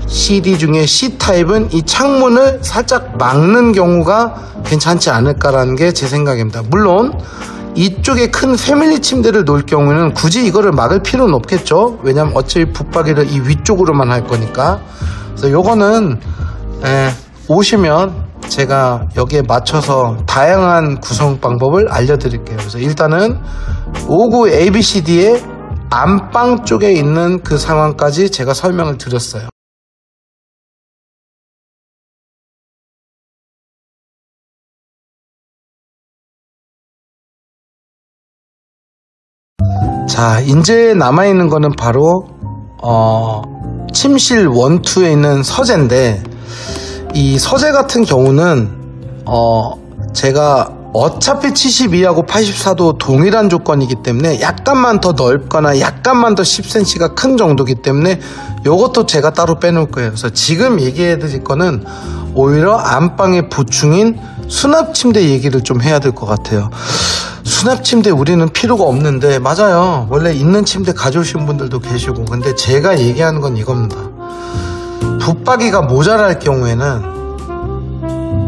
C, D 중에 C타입은 이 창문을 살짝 막는 경우가 괜찮지 않을까라는 게 제 생각입니다. 물론 이쪽에 큰 패밀리 침대를 놓을 경우에는 굳이 이거를 막을 필요는 없겠죠. 왜냐면 어차피 붙박이를 이 위쪽으로만 할 거니까. 그래서 요거는 오시면 제가 여기에 맞춰서 다양한 구성 방법을 알려드릴게요. 그래서 일단은 59 ABCD의 안방 쪽에 있는 그 상황까지 제가 설명을 드렸어요. 자, 이제 남아있는 거는 바로 침실 1, 2에 있는 서재인데, 이 서재 같은 경우는 제가 어차피 72하고 84도 동일한 조건이기 때문에 약간만 더 넓거나 약간만 더 10cm가 큰 정도기 때문에 요것도 제가 따로 빼놓을 거예요. 그래서 지금 얘기해 드릴 거는 오히려 안방의 보충인 수납 침대 얘기를 좀 해야 될 것 같아요. 수납 침대 우리는 필요가 없는데, 맞아요. 원래 있는 침대 가져오신 분들도 계시고. 근데 제가 얘기하는 건 이겁니다. 붙박이가 모자랄 경우에는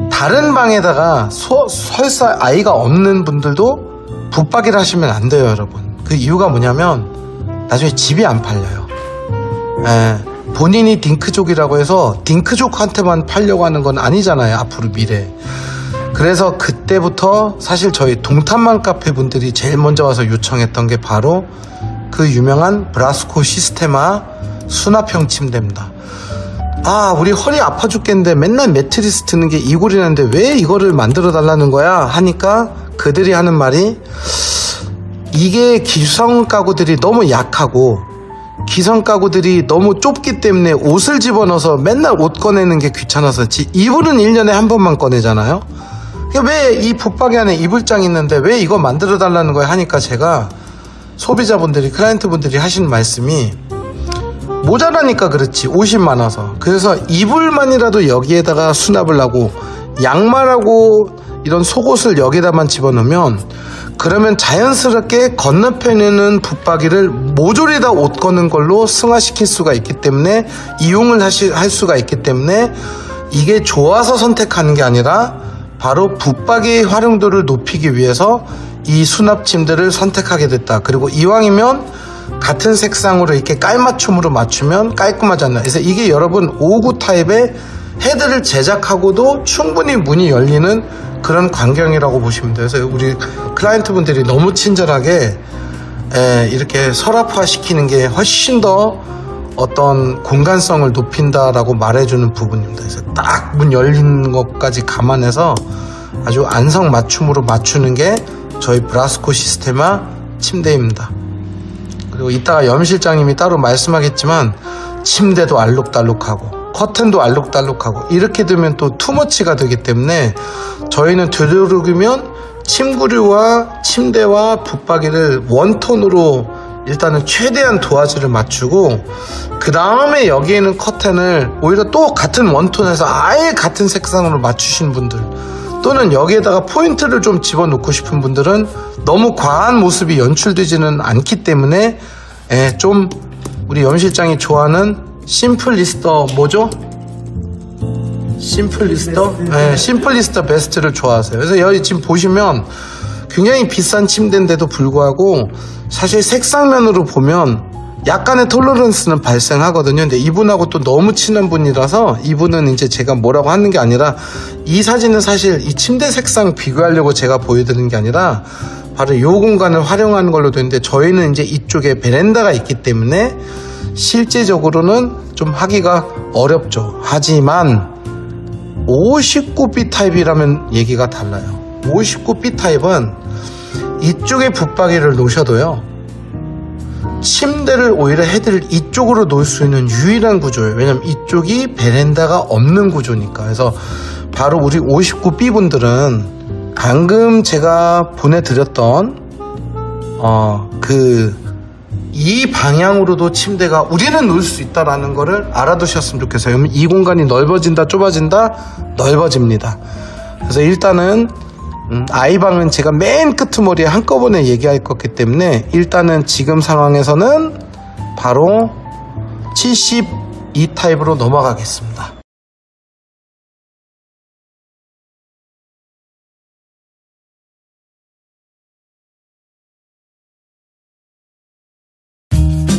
다른 방에다가 설사 아이가 없는 분들도 붙박이를 하시면 안 돼요, 여러분. 그 이유가 뭐냐면 나중에 집이 안 팔려요. 본인이 딩크족이라고 해서 딩크족한테만 팔려고 하는 건 아니잖아요, 앞으로 미래. 그래서 그때부터 사실 저희 동탄만 카페 분들이 제일 먼저 와서 요청했던 게 바로 그 유명한 브라스코 시스테마 수납형 침대입니다. 아, 우리 허리 아파 죽겠는데 맨날 매트리스 드는 게 이골이라는데 왜 이거를 만들어 달라는 거야 하니까, 그들이 하는 말이, 이게 기성 가구들이 너무 약하고 기성 가구들이 너무 좁기 때문에 옷을 집어넣어서 맨날 옷 꺼내는 게 귀찮아서 이불은 1년에 한 번만 꺼내잖아요. 왜 이 붙박이 안에 이불장이 있는데 왜 이거 만들어 달라는 거야 하니까, 제가 소비자분들이, 클라이언트분들이 하신 말씀이, 모자라니까 그렇지, 옷이 많아서. 그래서 이불만이라도 여기에다가 수납을 하고 양말하고 이런 속옷을 여기다만 집어넣으면 그러면 자연스럽게 건너편에는 붙박이를 모조리 다 옷 거는 걸로 승화시킬 수가 있기 때문에 이용을 할 수가 있기 때문에 이게 좋아서 선택하는 게 아니라 바로 붙박이의 활용도를 높이기 위해서 이 수납 침대를 선택하게 됐다. 그리고 이왕이면 같은 색상으로 이렇게 깔맞춤으로 맞추면 깔끔하잖아요. 그래서 이게 여러분 59 타입의 헤드를 제작하고도 충분히 문이 열리는 그런 광경이라고 보시면 돼요. 그래서 우리 클라이언트 분들이 너무 친절하게 이렇게 서랍화 시키는 게 훨씬 더 어떤 공간성을 높인다라고 말해주는 부분입니다. 그래서 딱 문 열리는 것까지 감안해서 아주 안성맞춤으로 맞추는 게 저희 브라스코 시스테마 침대입니다. 그리고 이따가 염 실장님이 따로 말씀하겠지만 침대도 알록달록하고 커튼도 알록달록하고 이렇게 되면 또 투머치가 되기 때문에 저희는 되도록이면 침구류와 침대와 붙박이를 원톤으로 일단은 최대한 도화지를 맞추고 그 다음에 여기에는 커튼을 오히려 또 같은 원톤에서 아예 같은 색상으로 맞추신 분들 또는 여기에다가 포인트를 좀 집어넣고 싶은 분들은 너무 과한 모습이 연출되지는 않기 때문에 좀 우리 염 실장이 좋아하는 심플리스터 뭐죠? 심플리스터? 네, 심플리스터 베스트를 좋아하세요. 그래서 여기 지금 보시면 굉장히 비싼 침대인데도 불구하고 사실 색상면으로 보면 약간의 톨러런스는 발생하거든요. 근데 이분하고 또 너무 친한 분이라서 이분은 이제 제가 뭐라고 하는 게 아니라 이 사진은 사실 이 침대 색상 비교하려고 제가 보여드리는 게 아니라 바로 이 공간을 활용하는 걸로 되는데 저희는 이제 이쪽에 베란다가 있기 때문에 실제적으로는 좀 하기가 어렵죠. 하지만 59B 타입이라면 얘기가 달라요. 59B 타입은 이쪽에 붙박이를 놓으셔도요 침대를 오히려 헤드를 이쪽으로 놓을 수 있는 유일한 구조예요. 왜냐면 이쪽이 베란다가 없는 구조니까. 그래서 바로 우리 59B 분들은 방금 제가 보내드렸던 이 방향으로도 침대가 우리는 놓을 수 있다라는 거를 알아두셨으면 좋겠어요. 이 공간이 넓어진다 좁아진다 넓어집니다. 그래서 일단은 아이방은 제가 맨 끄트머리에 한꺼번에 얘기할 거기 때문에 일단은 지금 상황에서는 바로 72 타입으로 넘어가겠습니다.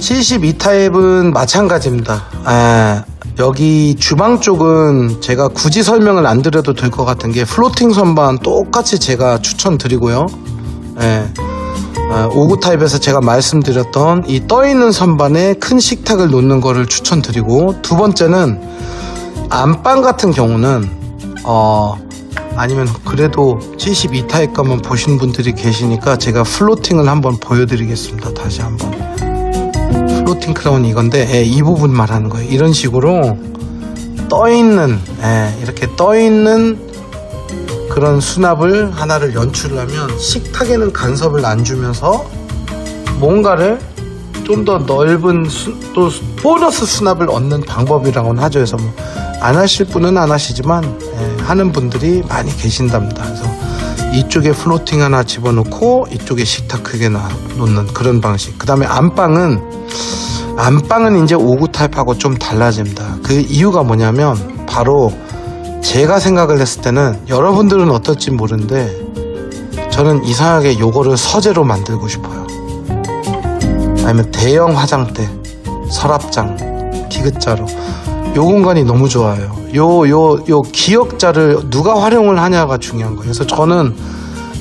(72) 타입은 마찬가지입니다. 여기 주방 쪽은 제가 굳이 설명을 안 드려도 될 것 같은 게 플로팅 선반 똑같이 제가 추천드리고요. 59 타입에서 제가 말씀드렸던 이 떠있는 선반에 큰 식탁을 놓는 거를 추천드리고, 두 번째는 안방 같은 경우는 아니면 그래도 72 타입 가만 보신 분들이 계시니까 제가 플로팅을 한번 보여드리겠습니다. 다시 한번. 플로팅 크라운이 이건데 이 부분 말하는 거예요. 이런 식으로 떠있는 이렇게 떠있는 그런 수납을 하나를 연출하면 식탁에는 간섭을 안 주면서 뭔가를 좀 더 넓은 또 보너스 수납을 얻는 방법이라고는 하죠. 그래서 뭐 안 하실 분은 안 하시지만 하는 분들이 많이 계신답니다. 그래서 이쪽에 플로팅 하나 집어넣고 이쪽에 식탁 크게 놓는 그런 방식. 그 다음에 안방은 이제 59 타입하고 좀 달라집니다. 그 이유가 뭐냐면 바로 제가 생각을 했을 때는 여러분들은 어떨지 모르는데 저는 이상하게 요거를 서재로 만들고 싶어요. 아니면 대형 화장대, 서랍장, 디귿자로 요 공간이 너무 좋아요. 요 기역자를 누가 활용을 하냐가 중요한 거예요. 그래서 저는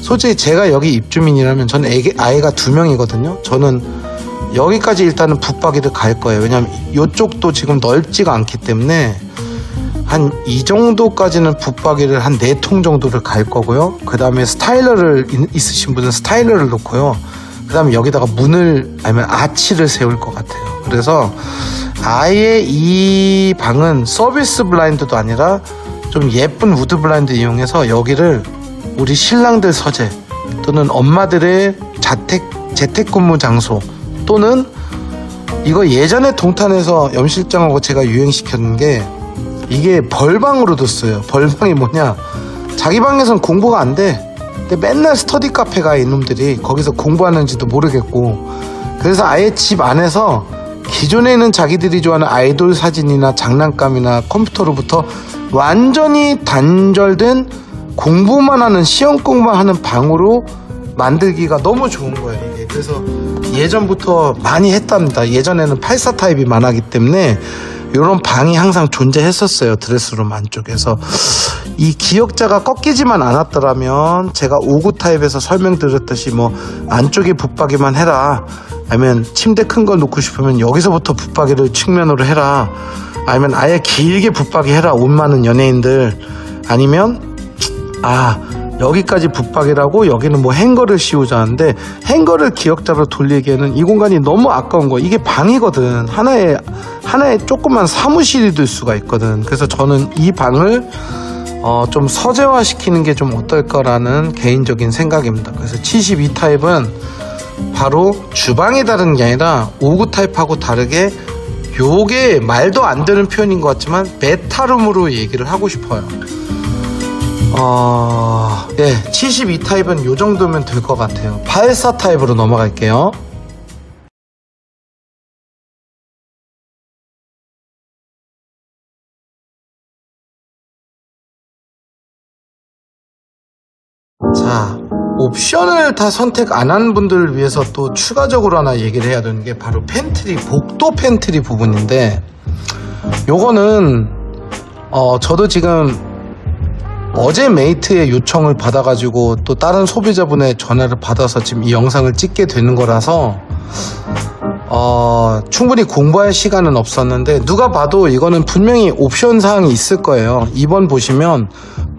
솔직히 제가 여기 입주민이라면 저는 아이가 2명이거든요. 저는 여기까지 일단은 붙박이를 갈 거예요. 왜냐면 이쪽도 지금 넓지가 않기 때문에 한 이 정도까지는 붙박이를 한 4통 정도를 갈 거고요. 그 다음에 스타일러를 있으신 분은 스타일러를 놓고요. 그 다음에 여기다가 문을 아니면 아치를 세울 것 같아요. 그래서 아예 이 방은 서비스 블라인드도 아니라 좀 예쁜 우드 블라인드 이용해서 여기를 우리 신랑들 서재 또는 엄마들의 재택근무 장소, 또는 이거 예전에 동탄에서 염실장하고 제가 유행시켰는 게 이게 벌방으로 뒀어요. 벌방이 뭐냐, 자기 방에선 공부가 안 돼. 근데 맨날 스터디 카페 가 이놈들이 거기서 공부하는지도 모르겠고, 그래서 아예 집 안에서 기존에 있는 자기들이 좋아하는 아이돌 사진이나 장난감이나 컴퓨터로부터 완전히 단절된 공부만 하는, 시험 공부만 하는 방으로 만들기가 너무 좋은 거예요, 이게. 그래서 예전부터 많이 했답니다. 예전에는 84 타입이 많았기 때문에 이런 방이 항상 존재했었어요, 드레스룸 안쪽에서. 이 기역자가 꺾이지만 않았더라면 제가 59 타입에서 설명드렸듯이 뭐 안쪽에 붙박이만 해라, 아니면 침대 큰 거 놓고 싶으면 여기서부터 붙박이를 측면으로 해라, 아니면 아예 길게 붙박이 해라, 옷 많은 연예인들, 아니면 여기까지 붙박이라고 여기는 뭐 행거를 씌우자는데, 행거를 기역자로 돌리기에는 이 공간이 너무 아까운 거예요. 이게 방이거든. 하나의 조그만 사무실이 될 수가 있거든. 그래서 저는 이 방을 좀 서재화 시키는 게 좀 어떨까라는 개인적인 생각입니다. 그래서 72 타입은 바로 주방이 다른 게 아니라 59 타입하고 다르게, 요게 말도 안 되는 표현인 것 같지만 베타룸으로 얘기를 하고 싶어요. 72 타입은 요 정도면 될 것 같아요. 84 타입으로 넘어갈게요. 자, 옵션을 다 선택 안 한 분들을 위해서 또 추가적으로 하나 얘기를 해야 되는 게 바로 팬트리, 복도 팬트리 부분인데, 요거는 저도 지금 어제 메이트의 요청을 받아가지고 또 다른 소비자분의 전화를 받아서 지금 이 영상을 찍게 되는 거라서 충분히 공부할 시간은 없었는데, 누가 봐도 이거는 분명히 옵션 사항이 있을 거예요. 2번 보시면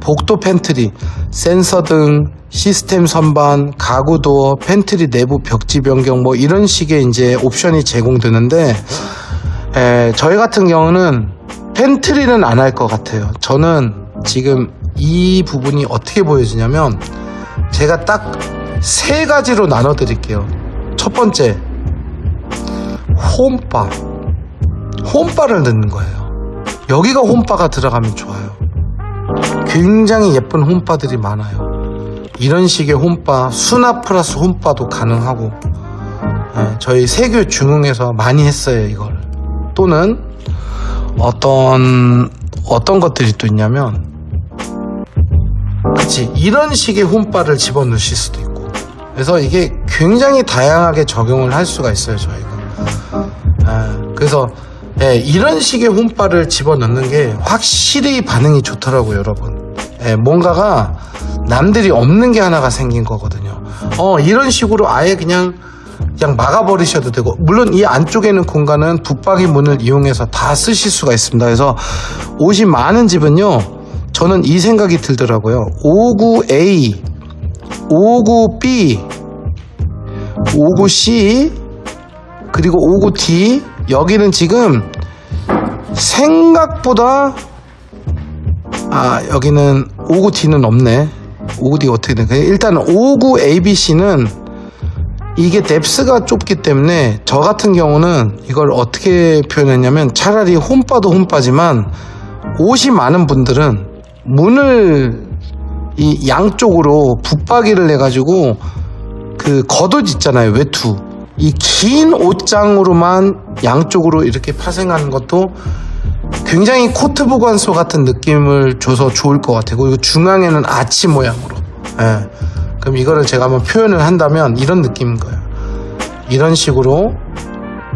복도 팬트리, 센서 등, 시스템 선반, 가구 도어, 팬트리 내부 벽지 변경, 뭐 이런 식의 이제 옵션이 제공되는데, 저희 같은 경우는 팬트리는 안 할 것 같아요. 저는 지금 이 부분이 어떻게 보여지냐면, 제가 딱 세 가지로 나눠 드릴게요. 첫 번째, 홈바를 넣는 거예요. 여기가 홈바가 들어가면 좋아요. 굉장히 예쁜 홈바들이 많아요. 이런 식의 홈바, 수납 플러스 홈바도 가능하고, 저희 세교 중흥에서 많이 했어요, 이걸. 또는 어떤 것들이 또 있냐면, 이런 식의 홈바를 집어넣으실 수도 있고, 그래서 이게 굉장히 다양하게 적용을 할 수가 있어요, 저희가. 그래서 이런 식의 홈바를 집어넣는 게 확실히 반응이 좋더라고요, 여러분. 뭔가가 남들이 없는 게 하나가 생긴 거거든요. 이런 식으로 아예 그냥 막아버리셔도 되고, 물론 이 안쪽에는 공간은 붙박이 문을 이용해서 다 쓰실 수가 있습니다. 그래서 옷이 많은 집은요, 저는 이 생각이 들더라고요. 59A, 59B, 59C, 그리고 59D, 여기는 지금 생각보다 여기는 59D는 없네. 59D가 어떻게 되나? 일단 59ABC는 이게 뎁스가 좁기 때문에, 저 같은 경우는 이걸 어떻게 표현했냐면, 차라리 홈바도 홈바지만 옷이 많은 분들은 문을 이 양쪽으로 붙박이를 해가지고, 그 겉옷 있잖아요, 외투, 이 긴 옷장으로만 양쪽으로 이렇게 파생하는 것도 굉장히 코트 보관소 같은 느낌을 줘서 좋을 것 같아요. 그리고 중앙에는 아치 모양으로. 그럼 이거를 제가 한번 표현을 한다면 이런 느낌인 거예요. 이런 식으로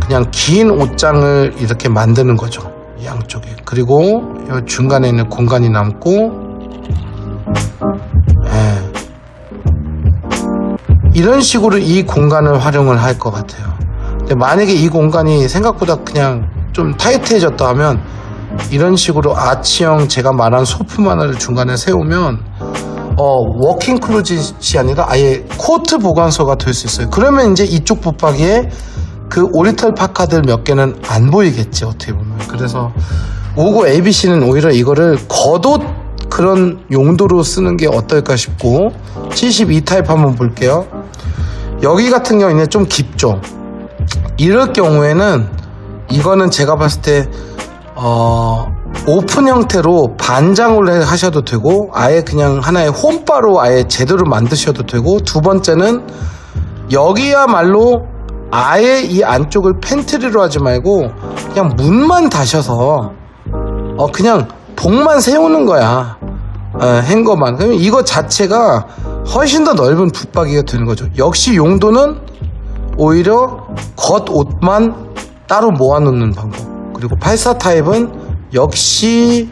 그냥 긴 옷장을 이렇게 만드는 거죠, 양쪽에. 그리고 이 중간에 있는 공간이 남고, 이런 식으로 이 공간을 활용을 할 것 같아요. 근데 만약에 이 공간이 생각보다 그냥 좀 타이트해졌다 하면, 이런 식으로 아치형 제가 말한 소품 하나를 중간에 세우면 워킹 클로짓이 아니라 아예 코트 보관소가 될 수 있어요. 그러면 이제 이쪽 붙박이에 그 오리털 파카들 몇 개는 안 보이겠지, 어떻게 보면. 그래서 59 ABC는 오히려 이거를 겉옷 그런 용도로 쓰는 게 어떨까 싶고, 72 타입 한번 볼게요. 여기 같은 경우에는 좀 깊죠. 이럴 경우에는 이거는 제가 봤을 때 오픈 형태로 반장을 하셔도 되고 아예 그냥 하나의 홈바로 아예 제대로 만드셔도 되고, 두 번째는 여기야말로 아예 이 안쪽을 팬트리로 하지 말고 그냥 문만 다셔서 그냥 복만 세우는 거야. 행거만. 그러면 이거 자체가 훨씬 더 넓은 붙박이가 되는 거죠. 역시 용도는 오히려 겉옷만 따로 모아놓는 방법. 그리고 84 타입은 역시가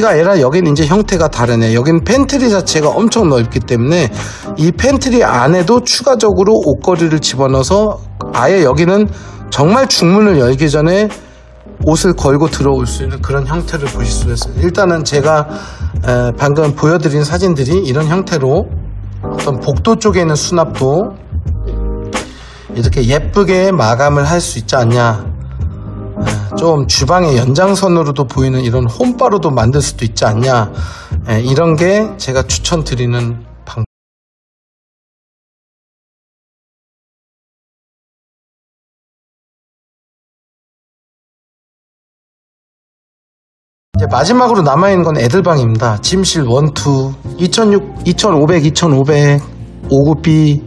아니라 여기는 이제 형태가 다르네. 여기는 팬트리 자체가 엄청 넓기 때문에 이 팬트리 안에도 추가적으로 옷걸이를 집어넣어서 아예 여기는 정말 중문을 열기 전에 옷을 걸고 들어올 수 있는 그런 형태를 보실 수 있어요. 일단은 제가 방금 보여드린 사진들이 이런 형태로 어떤 복도 쪽에 있는 수납도 이렇게 예쁘게 마감을 할 수 있지 않냐. 좀 주방의 연장선으로도 보이는 이런 홈바로도 만들 수도 있지 않냐. 이런 게 제가 추천드리는 방법. 이제 마지막으로 남아있는 건 애들방입니다. 침실 1, 2, 2006, 2500, 2500, 59B,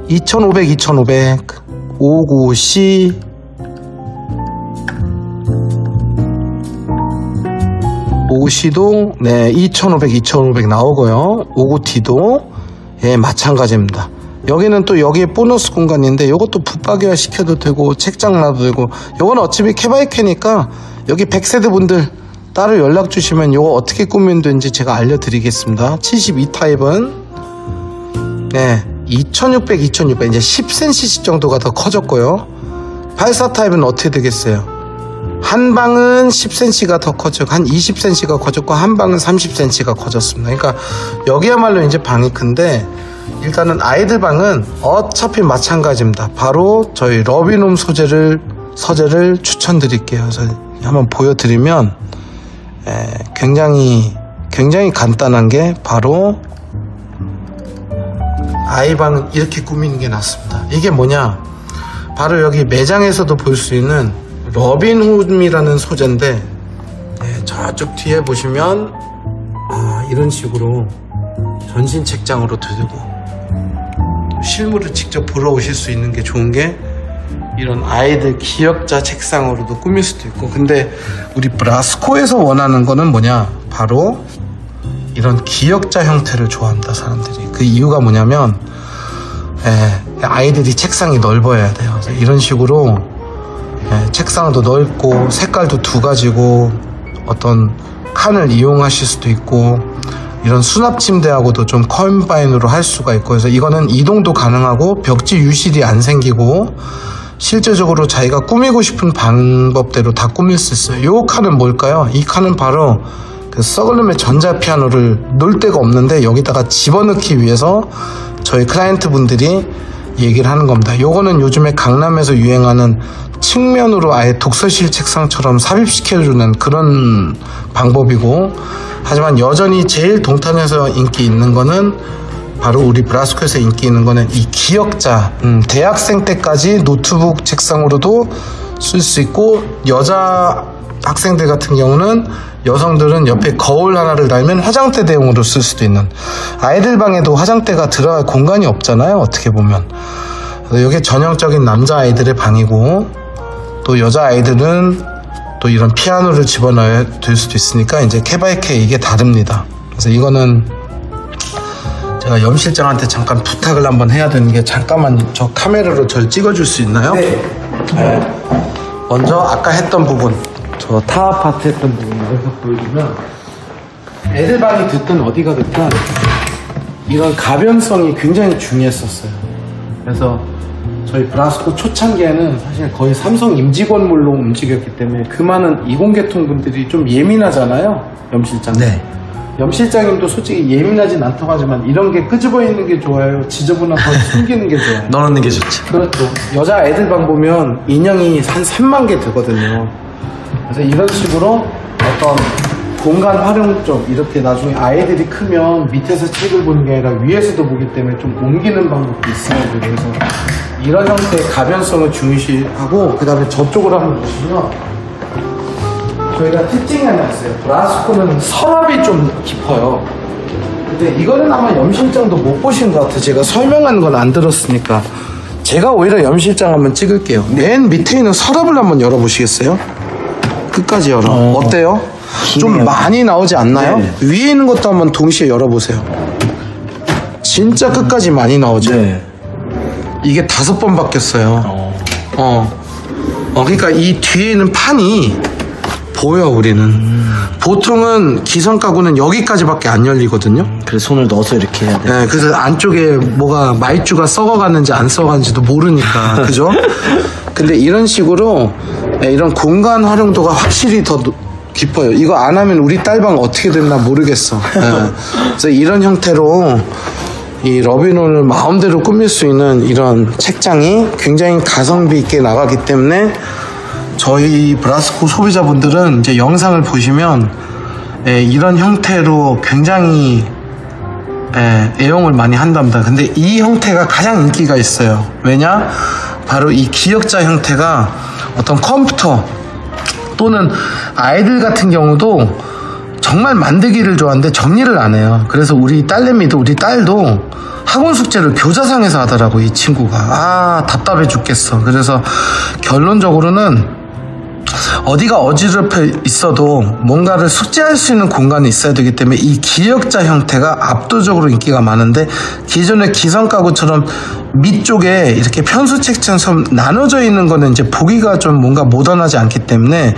2500, 2500, 59C, 59C도 네 2500, 2500 나오고요. 59T도 예 마찬가지입니다. 여기는 또 여기에 보너스 공간인데 이것도 붙박이화 시켜도 되고 책장 놔도 되고, 이건 어차피 캐바이캐니까 여기 100세대 분들 따로 연락 주시면 이거 어떻게 꾸미면 되는지 제가 알려드리겠습니다. 72 타입은 네 2600, 2600 이제 10cm 정도가 더 커졌고요. 84 타입은 어떻게 되겠어요? 한 방은 10cm가 더 커졌고 한 20cm가 커졌고 한 방은 30cm가 커졌습니다. 그러니까 여기야말로 이제 방이 큰데, 일단은 아이들 방은 어차피 마찬가지입니다. 바로 저희 러비놈 서재를 추천드릴게요. 그래서 한번 보여드리면 굉장히 간단한 게 바로 아이방은 이렇게 꾸미는 게 낫습니다. 이게 뭐냐, 바로 여기 매장에서도 볼 수 있는 러빈홈이라는 소재인데, 저쪽 뒤에 보시면 이런 식으로 전신 책장으로 두고 실물을 직접 보러 오실 수 있는 게 좋은 게, 이런 아이들 기역자 책상으로도 꾸밀 수도 있고. 근데 우리 브라스코에서 원하는 거는 뭐냐, 바로 이런 기역자 형태를 좋아합니다, 사람들이. 그 이유가 뭐냐면 아이들이 책상이 넓어야 돼요. 그래서 이런 식으로 책상도 넓고 색깔도 두 가지고 어떤 칸을 이용하실 수도 있고, 이런 수납 침대하고도 좀 컴바인으로 할 수가 있고, 그래서 이거는 이동도 가능하고 벽지 유실이 안 생기고 실제적으로 자기가 꾸미고 싶은 방법대로 다 꾸밀 수 있어요. 이 칸은 뭘까요? 이 칸은 바로 그 서글룸의 전자피아노를 놓을 데가 없는데 여기다가 집어넣기 위해서 저희 클라이언트 분들이 얘기를 하는 겁니다. 요거는 요즘에 강남에서 유행하는 측면으로 아예 독서실 책상처럼 삽입시켜주는 그런 방법이고, 하지만 여전히 제일 동탄에서 인기 있는 거는 바로 우리 브라스코에서 인기 있는 거는 이 기역자, 대학생 때까지 노트북 책상으로도 쓸 수 있고, 여자 학생들 같은 경우는 여성들은 옆에 거울 하나를 달면 화장대 대용으로 쓸 수도 있는, 아이들 방에도 화장대가 들어갈 공간이 없잖아요, 어떻게 보면. 이게 전형적인 남자 아이들의 방이고, 또 여자 아이들은 또 이런 피아노를 집어넣어야 될 수도 있으니까 이제 캐바이캐 이게 다릅니다. 그래서 이거는 제가 염 실장한테 잠깐 부탁을 한번 해야 되는 게, 잠깐만 저 카메라로 저를 찍어줄 수 있나요? 네. 먼저 아까 했던 부분, 저 타 아파트 했던 부분을 보여주면, 애들 방이 됐든 어디가 됐든 이런 가변성이 굉장히 중요했었어요. 그래서 저희 브라스코 초창기에는 사실 거의 삼성 임직원물로 움직였기 때문에 그 많은 이공계통 분들이 좀 예민하잖아요, 염실장. 네. 염실장님도 솔직히 예민하진 않다고 하지만 이런 게 끄집어 있는 게 좋아요, 지저분한 거 숨기는 게 좋아요? 넣는 게 좋지. 그렇죠. 여자 애들 방 보면 인형이 한 3만 개 되거든요. 그래서 이런 식으로 어떤 공간 활용점, 이렇게 나중에 아이들이 크면 밑에서 책을 보는 게 아니라 위에서도 보기 때문에 좀 옮기는 방법도 있어요. 그래서 이런 형태의 가변성을 중시하고, 그 다음에 저쪽으로 한번 보시면 저희가 특징이 하나 있어요. 브라스코는 서랍이 좀 깊어요. 근데 이거는 아마 염실장도 못 보신 것 같아요. 제가 설명하는 건 안 들었으니까. 제가 오히려 염실장 한번 찍을게요. 맨 밑에 있는 서랍을 한번 열어보시겠어요? 끝까지 열어. 어때요? 좀 많이 나오지 않나요? 네. 위에 있는 것도 한번 동시에 열어보세요. 진짜 끝까지 많이 나오죠? 네. 이게 5번 바뀌었어요. 그러니까 이 뒤에 있는 판이 보여, 우리는. 보통은 기성 가구는 여기까지밖에 안 열리거든요. 그래서 손을 넣어서 이렇게 해야 돼. 네, 그래서 안쪽에 뭐가 마이쮸가 썩어가는지 안 썩어가는지도 모르니까, 그죠? 근데 이런 식으로 이런 공간 활용도가 확실히 더 깊어요. 이거 안 하면 우리 딸방 어떻게 됐나 모르겠어. 네. 그래서 이런 형태로 이 러비논을 마음대로 꾸밀 수 있는 이런 책장이 굉장히 가성비 있게 나가기 때문에 저희 브라스코 소비자분들은 이제 영상을 보시면 이런 형태로 굉장히 애용을 많이 한답니다. 근데 이 형태가 가장 인기가 있어요. 왜냐? 바로 이 기역자 형태가 어떤 컴퓨터 또는 아이들 같은 경우도 정말 만들기를 좋아하는데 정리를 안 해요. 그래서 우리 딸내미도 우리 딸도 학원 숙제를 교자상에서 하더라고, 이 친구가. 답답해 죽겠어. 그래서 결론적으로는 어디가 어지럽혀 있어도 뭔가를 숙제할 수 있는 공간이 있어야 되기 때문에 이 기역자 형태가 압도적으로 인기가 많은데, 기존의 기성 가구처럼 밑쪽에 이렇게 편수 책장처럼 나눠져 있는 거는 이제 보기가 좀 뭔가 모던하지 않기 때문에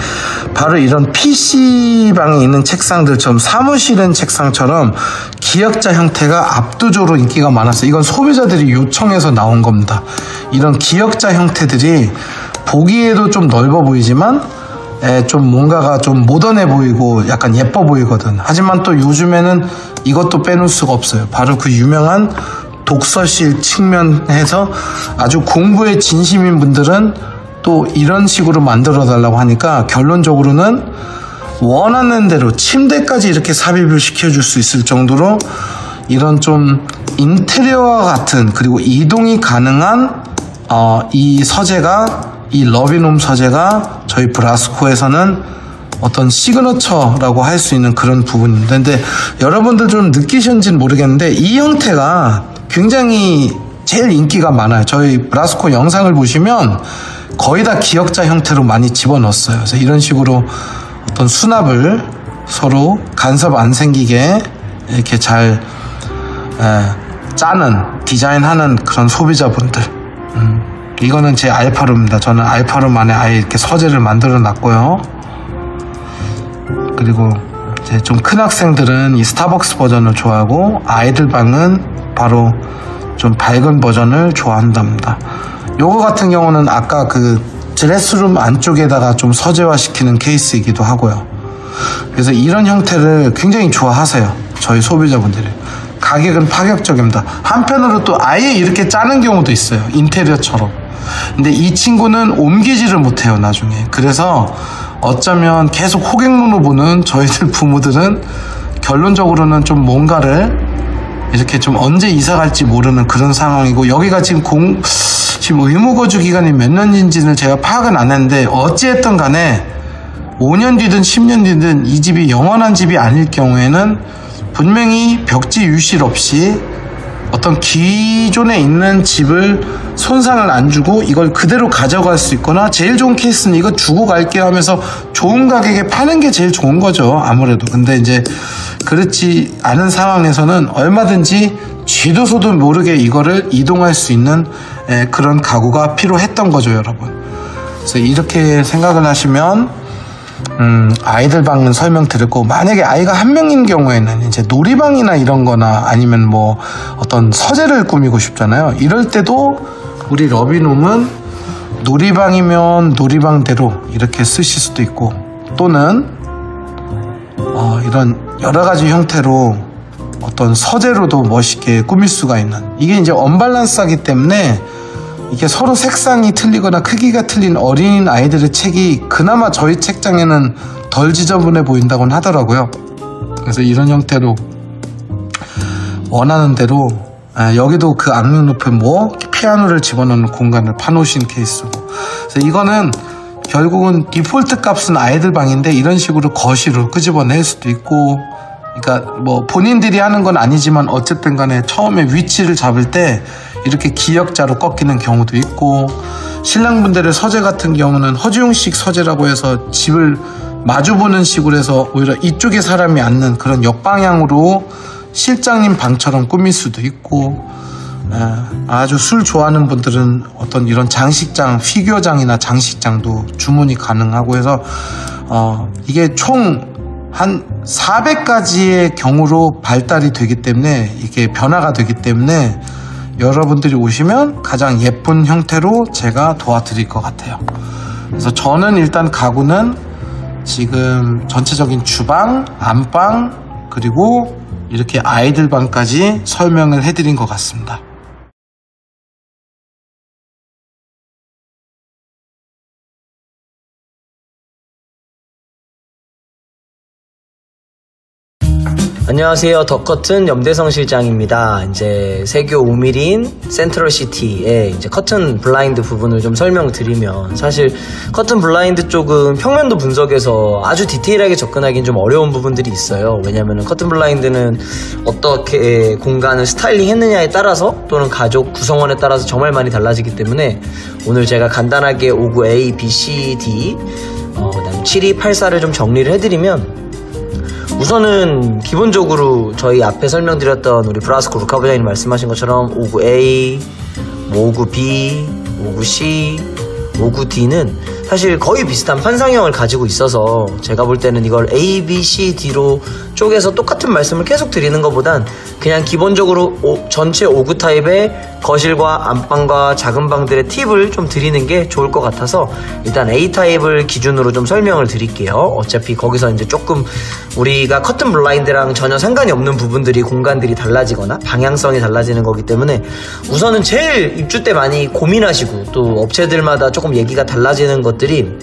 바로 이런 PC방에 있는 책상들처럼 사무실은 책상처럼 기역자 형태가 압도적으로 인기가 많았어요. 이건 소비자들이 요청해서 나온 겁니다. 이런 기역자 형태들이 보기에도 좀 넓어 보이지만 좀 뭔가가 좀 모던해 보이고 약간 예뻐 보이거든. 하지만 또 요즘에는 이것도 빼놓을 수가 없어요. 바로 그 유명한 독서실 측면에서 아주 공부에 진심인 분들은 또 이런 식으로 만들어 달라고 하니까 결론적으로는 원하는 대로 침대까지 이렇게 삽입을 시켜줄 수 있을 정도로 이런 좀 인테리어와 같은, 그리고 이동이 가능한 이 서재가, 이 러비논 서재가 저희 브라스코에서는 어떤 시그너처라고 할 수 있는 그런 부분입니다. 근데 여러분들 좀 느끼셨는지는 모르겠는데 이 형태가 굉장히 제일 인기가 많아요. 저희 브라스코 영상을 보시면 거의 다 기역자 형태로 많이 집어넣었어요. 그래서 이런 식으로 어떤 수납을 서로 간섭 안 생기게 이렇게 잘 짜는, 디자인하는 그런 소비자분들. 이거는 제 알파룸입니다. 저는 알파룸 안에 아예 이렇게 서재를 만들어 놨고요. 그리고 이제 좀 큰 학생들은 이 스타벅스 버전을 좋아하고, 아이들 방은 바로 좀 밝은 버전을 좋아한답니다. 요거 같은 경우는 아까 그 드레스룸 안쪽에다가 좀 서재화 시키는 케이스이기도 하고요. 그래서 이런 형태를 굉장히 좋아하세요, 저희 소비자분들이. 가격은 파격적입니다. 한편으로 또 아예 이렇게 짜는 경우도 있어요, 인테리어처럼. 근데 이 친구는 옮기지를 못해요, 나중에. 그래서 어쩌면 계속 호갱론을 보는 저희들 부모들은 결론적으로는 좀 뭔가를 이렇게 좀 언제 이사 갈지 모르는 그런 상황이고, 여기가 지금 의무거주 기간이 몇 년인지는 제가 파악은 안 했는데, 어찌했든 간에 5년 뒤든 10년 뒤든 이 집이 영원한 집이 아닐 경우에는 분명히 벽지 유실 없이 어떤 기존에 있는 집을 손상을 안 주고 이걸 그대로 가져갈 수 있거나, 제일 좋은 케이스는 이거 주고 갈게요 하면서 좋은 가격에 파는 게 제일 좋은 거죠, 아무래도. 근데 이제 그렇지 않은 상황에서는 얼마든지 쥐도 소도 모르게 이거를 이동할 수 있는 그런 가구가 필요했던 거죠, 여러분. 그래서 이렇게 생각을 하시면 아이들 방은 설명드렸고, 만약에 아이가 한 명인 경우에는 이제 놀이방이나 이런 거나 아니면 뭐 어떤 서재를 꾸미고 싶잖아요. 이럴 때도 우리 러비논은 놀이방이면 놀이방대로 이렇게 쓰실 수도 있고, 또는 이런 여러 가지 형태로 어떤 서재로도 멋있게 꾸밀 수가 있는, 이게 이제 언밸런스하기 때문에 이게 서로 색상이 틀리거나 크기가 틀린 어린 아이들의 책이 그나마 저희 책장에는 덜 지저분해 보인다고는 하더라고요. 그래서 이런 형태로 원하는 대로, 여기도 그 악력 높은 피아노를 집어넣는 공간을 파놓으신 케이스고, 그래서 이거는 결국은 디폴트 값은 아이들 방인데 이런 식으로 거실로 끄집어낼 수도 있고, 그러니까 뭐 본인들이 하는 건 아니지만 어쨌든 간에 처음에 위치를 잡을 때 이렇게 기역자로 꺾이는 경우도 있고, 신랑분들의 서재 같은 경우는 허지용식 서재라고 해서 집을 마주보는 식으로 해서 오히려 이쪽에 사람이 앉는 그런 역방향으로 실장님 방처럼 꾸밀 수도 있고, 아주 술 좋아하는 분들은 어떤 이런 장식장, 피규어장이나 장식장도 주문이 가능하고 해서 이게 총 한 400가지의 경우로 발달이 되기 때문에, 이게 변화가 되기 때문에 여러분들이 오시면 가장 예쁜 형태로 제가 도와드릴 것 같아요. 그래서 저는 일단 가구는 지금 전체적인 주방, 안방, 그리고 이렇게 아이들 방까지 설명을 해드린 것 같습니다. 안녕하세요. 더커튼 염대성 실장입니다. 이제 세교 5mm인 센트럴시티의 이제 커튼 블라인드 부분을 좀 설명드리면, 사실 커튼 블라인드 쪽은 평면도 분석에서 아주 디테일하게 접근하기는 좀 어려운 부분들이 있어요. 왜냐하면 커튼 블라인드는 어떻게 공간을 스타일링 했느냐에 따라서, 또는 가족 구성원에 따라서 정말 많이 달라지기 때문에 오늘 제가 간단하게 59 A, B, C, D, 그다음 72, 84를 좀 정리를 해드리면, 우선은 기본적으로 저희 앞에 설명드렸던 우리 브라스코 루카부장님 말씀하신 것처럼 59A, 59B, 59C, 59D는 사실 거의 비슷한 판상형을 가지고 있어서 제가 볼 때는 이걸 A, B, C, D로 쪼개서 똑같은 말씀을 계속 드리는 것보단 그냥 기본적으로 전체 59 타입의 거실과 안방과 작은 방들의 팁을 좀 드리는 게 좋을 것 같아서 일단 A 타입을 기준으로 좀 설명을 드릴게요. 어차피 거기서 이제 조금 우리가 커튼 블라인드랑 전혀 상관이 없는 부분들이, 공간들이 달라지거나 방향성이 달라지는 거기 때문에 우선은 제일 입주 때 많이 고민하시고 또 업체들마다 조금 얘기가 달라지는 것들이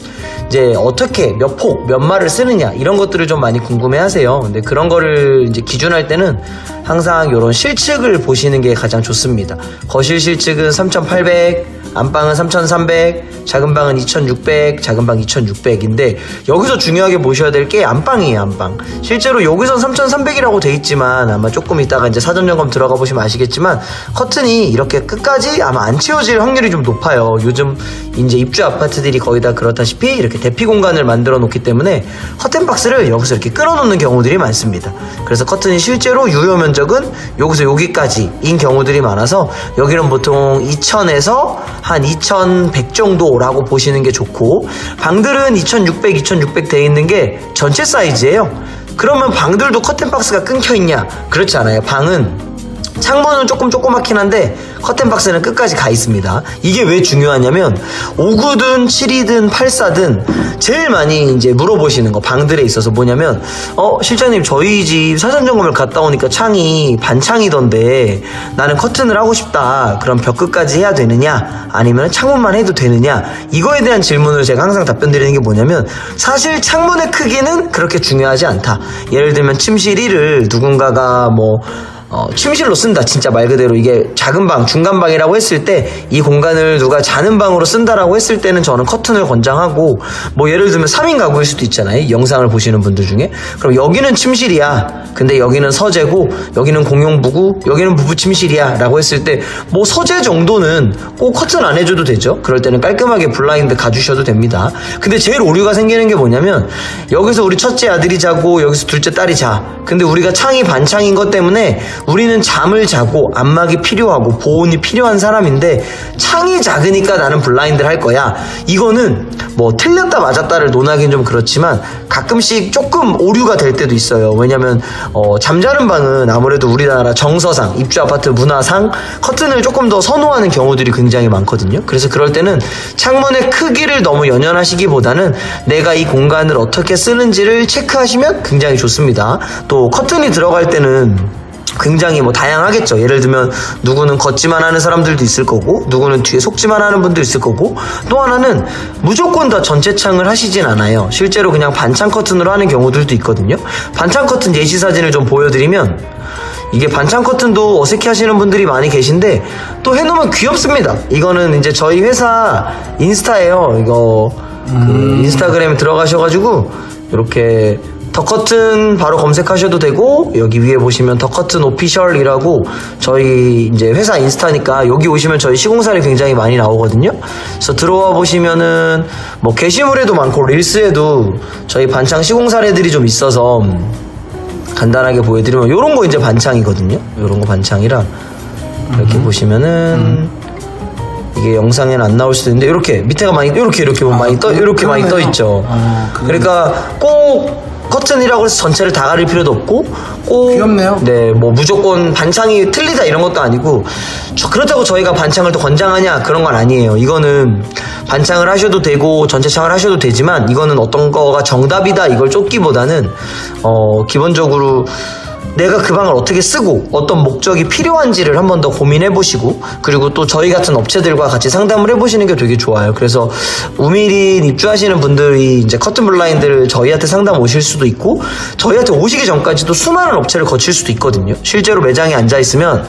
이제 어떻게 몇 폭, 몇 마를 쓰느냐, 이런 것들을 좀 많이 궁금해 하세요. 근데 그런 거를 이제 기준할 때는 항상 이런 실측을 보시는 게 가장 좋습니다. 거실 실측은 3,800, 안방은 3,300, 작은 방은 2,600, 작은 방 2,600인데 여기서 중요하게 보셔야 될 게 안방이에요. 안방. 실제로 여기선 3,300이라고 돼 있지만 아마 조금 이따가 이제 사전 점검 들어가 보시면 아시겠지만 커튼이 이렇게 끝까지 아마 안 채워질 확률이 좀 높아요. 요즘 이제 입주 아파트들이 거의 다 그렇다시피 이렇게 대피 공간을 만들어 놓기 때문에 커튼 박스를 여기서 이렇게 끌어놓는 경우들이 많습니다. 그래서 커튼이 실제로 유효 면적은 여기서 여기까지인 경우들이 많아서 여기는 보통 2,000에서 한 2,100 정도라고 보시는 게 좋고, 방들은 2,600, 2,600 돼 있는 게 전체 사이즈예요. 그러면 방들도 커튼 박스가 끊겨 있냐? 그렇지 않아요. 방은 창문은 조금 조그맣긴 한데 커튼 박스는 끝까지 가 있습니다. 이게 왜 중요하냐면 59든 7이든 84든 제일 많이 이제 물어보시는 거, 방들에 있어서 뭐냐면 실장님 저희 집 사전 점검을 갔다 오니까 창이 반창이던데 나는 커튼을 하고 싶다. 그럼 벽 끝까지 해야 되느냐? 아니면 창문만 해도 되느냐? 이거에 대한 질문을 제가 항상 답변 드리는 게 뭐냐면, 사실 창문의 크기는 그렇게 중요하지 않다. 예를 들면 침실 1을 누군가가 침실로 쓴다. 진짜 말 그대로 이게 작은 방, 중간 방이라고 했을 때 이 공간을 누가 자는 방으로 쓴다라고 했을 때는 저는 커튼을 권장하고, 예를 들면 3인 가구일 수도 있잖아요. 이 영상을 보시는 분들 중에. 그럼 여기는 침실이야. 근데 여기는 서재고, 여기는 공용부고, 여기는 부부 침실이야. 라고 했을 때 서재 정도는 꼭 커튼 안 해줘도 되죠. 그럴 때는 깔끔하게 블라인드 가주셔도 됩니다. 근데 제일 오류가 생기는 게 뭐냐면, 여기서 우리 첫째 아들이 자고 여기서 둘째 딸이 자. 근데 우리가 창이 반창인 것 때문에 우리는 잠을 자고 안막이 필요하고 보온이 필요한 사람인데 창이 작으니까 나는 블라인드를 할 거야. 이거는 틀렸다 맞았다를 논하기는 좀 그렇지만 가끔씩 조금 오류가 될 때도 있어요. 왜냐면 잠자는 방은 아무래도 우리나라 정서상, 입주 아파트 문화상 커튼을 조금 더 선호하는 경우들이 굉장히 많거든요. 그래서 그럴 때는 창문의 크기를 너무 연연하시기보다는 내가 이 공간을 어떻게 쓰는지를 체크하시면 굉장히 좋습니다. 또 커튼이 들어갈 때는 굉장히 다양하겠죠. 예를 들면 누구는 걷지만 하는 사람들도 있을 거고, 누구는 뒤에 속지만 하는 분도 있을 거고, 또 하나는 무조건 다 전체 창을 하시진 않아요. 실제로 그냥 반창 커튼으로 하는 경우들도 있거든요. 반창 커튼 예시 사진을 좀 보여드리면, 이게 반창 커튼도 어색해 하시는 분들이 많이 계신데 또 해놓으면 귀엽습니다. 이거는 이제 저희 회사 인스타예요. 이거 그 인스타그램에 들어가셔가지고 이렇게 더 커튼 바로 검색하셔도 되고, 여기 위에 보시면 더 커튼 오피셜이라고 저희 이제 회사 인스타니까 여기 오시면 저희 시공사례 굉장히 많이 나오거든요. 그래서 들어와 보시면은 뭐 게시물에도 많고 릴스에도 저희 반창 시공사례들이 좀 있어서 간단하게 보여드리면 요런 거 이제 반창이거든요. 요런 거 반창이라 이렇게 보시면은 이게 영상에는 안 나올 수도 있는데 이렇게 밑에가 많이 이렇게 보면 많이 떠 있죠. 그러니까 꼭 커튼이라고 해서 전체를 다 가릴 필요도 없고 꼭 귀엽네요. 네, 뭐 무조건 반창이 틀리다 이런 것도 아니고 그렇다고 저희가 반창을 또 권장하냐 그런 건 아니에요. 이거는 반창을 하셔도 되고 전체 창을 하셔도 되지만 이거는 어떤 거가 정답이다 이걸 쫓기보다는 기본적으로 내가 그 방을 어떻게 쓰고 어떤 목적이 필요한지를 한 번 더 고민해 보시고, 그리고 또 저희 같은 업체들과 같이 상담을 해 보시는 게 되게 좋아요. 그래서 우미린 입주하시는 분들이 이제 커튼 블라인드를 저희한테 상담 오실 수도 있고, 저희한테 오시기 전까지도 수많은 업체를 거칠 수도 있거든요. 실제로 매장에 앉아 있으면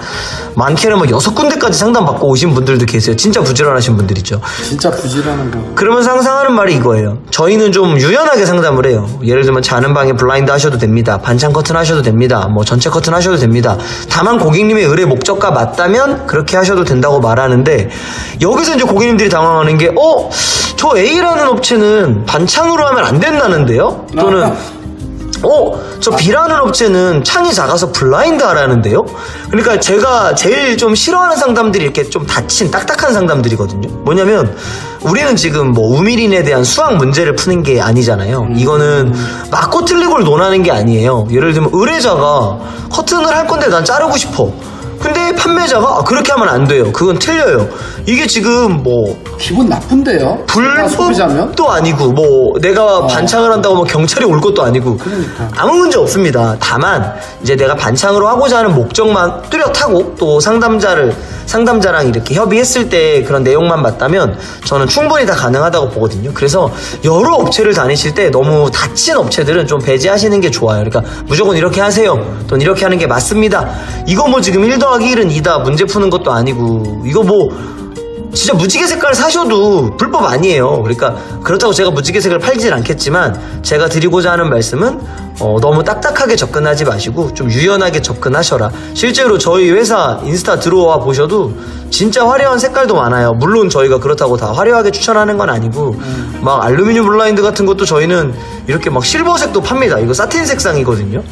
많게는 뭐 6군데까지 상담 받고 오신 분들도 계세요. 진짜 부지런하신 분들이죠. 진짜 부지런한 거. 그러면서 항상 하는 말이 이거예요. 저희는 좀 유연하게 상담을 해요. 예를 들면 자는 방에 블라인드 하셔도 됩니다. 반창 커튼 하셔도 됩니다. 뭐 전체 커튼 하셔도 됩니다. 다만 고객님의 의뢰 목적과 맞다면 그렇게 하셔도 된다고 말하는데, 여기서 이제 고객님들이 당황하는 게 저 A라는 업체는 반창으로 하면 안 된다는데요? 또는 저 B라는 업체는 창이 작아서 블라인드 하라는데요? 그러니까 제가 제일 좀 싫어하는 상담들이 이렇게 좀 닫힌 딱딱한 상담들이거든요. 뭐냐면 우리는 지금 뭐 우미린에 대한 수학 문제를 푸는 게 아니잖아요. 이거는 맞고 틀리고를 논하는 게 아니에요. 예를 들면 의뢰자가 커튼을 할 건데 난 자르고 싶어. 근데 판매자가 그렇게 하면 안 돼요. 그건 틀려요. 이게 지금 뭐 기분 나쁜데요? 불법도 아니고 뭐 내가 반창을 한다고 뭐 경찰이 올 것도 아니고 그러니까. 아무 문제 없습니다. 다만 이제 내가 반창으로 하고자 하는 목적만 뚜렷하고 또 상담자랑 이렇게 협의했을 때 그런 내용만 맞다면 저는 충분히 다 가능하다고 보거든요. 그래서 여러 업체를 다니실 때 너무 닫힌 업체들은 좀 배제하시는 게 좋아요. 그러니까 무조건 이렇게 하세요. 또는 이렇게 하는 게 맞습니다. 이거 뭐 지금 1 더하기 1은 2다 문제 푸는 것도 아니고 이거 뭐 진짜 무지개 색깔 사셔도 불법 아니에요. 그러니까 그렇다고 제가 무지개 색을 팔진 않겠지만 제가 드리고자 하는 말씀은 너무 딱딱하게 접근하지 마시고 좀 유연하게 접근하셔라. 실제로 저희 회사 인스타 들어와 보셔도 진짜 화려한 색깔도 많아요. 물론 저희가 그렇다고 다 화려하게 추천하는 건 아니고 막 알루미늄 블라인드 같은 것도 저희는 이렇게 막 실버색도 팝니다. 이거 사틴 색상이거든요.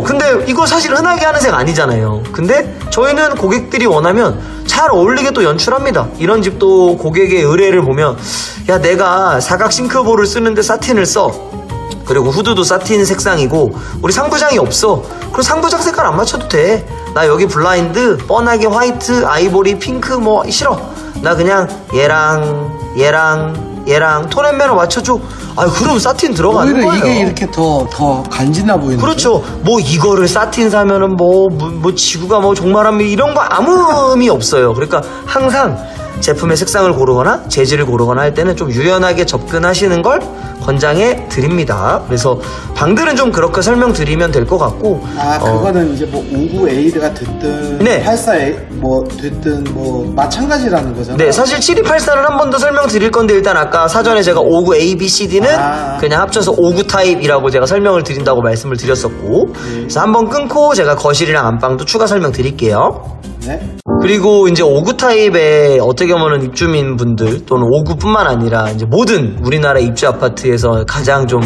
근데 이거 사실 흔하게 하는 색 아니잖아요. 근데 저희는 고객들이 원하면 잘 어울리게 또 연출합니다. 이런 집도 고객의 의뢰를 보면 야 내가 사각 싱크볼을 쓰는데 사틴을 써. 그리고 후드도 사틴 색상이고 우리 상부장이 없어. 그럼 상부장 색깔 안 맞춰도 돼. 나 여기 블라인드 뻔하게 화이트, 아이보리, 핑크 뭐 싫어. 나 그냥 얘랑 톤앤매너 맞춰줘. 그럼 사틴 들어가는 오히려 거예요. 이게 이렇게 더 간지나 보이는. 그렇죠. 뭐 이거를 사틴 사면은 뭐 지구가 뭐 종말합니다 이런 거 아무 의미 없어요. 그러니까 항상 제품의 색상을 고르거나 재질을 고르거나 할 때는 좀 유연하게 접근하시는 걸 권장해 드립니다. 그래서 방들은 좀 그렇게 설명드리면 될 것 같고. 그거는 이제 뭐 59A가 됐든 네. 84A 뭐 됐든 뭐 마찬가지라는 거잖아요. 네, 사실 7284는 한 번 더 설명드릴 건데 일단 아까 사전에 제가 59A, B, C, D는 그냥 합쳐서 59 타입이라고 제가 설명을 드린다고 말씀을 드렸었고, 그래서 한번 끊고 제가 거실이랑 안방도 추가 설명드릴게요. 네. 그리고 이제 59 타입의 어떻게 보면 입주민분들 또는 59뿐만 아니라 이제 모든 우리나라 입주 아파트에서 가장 좀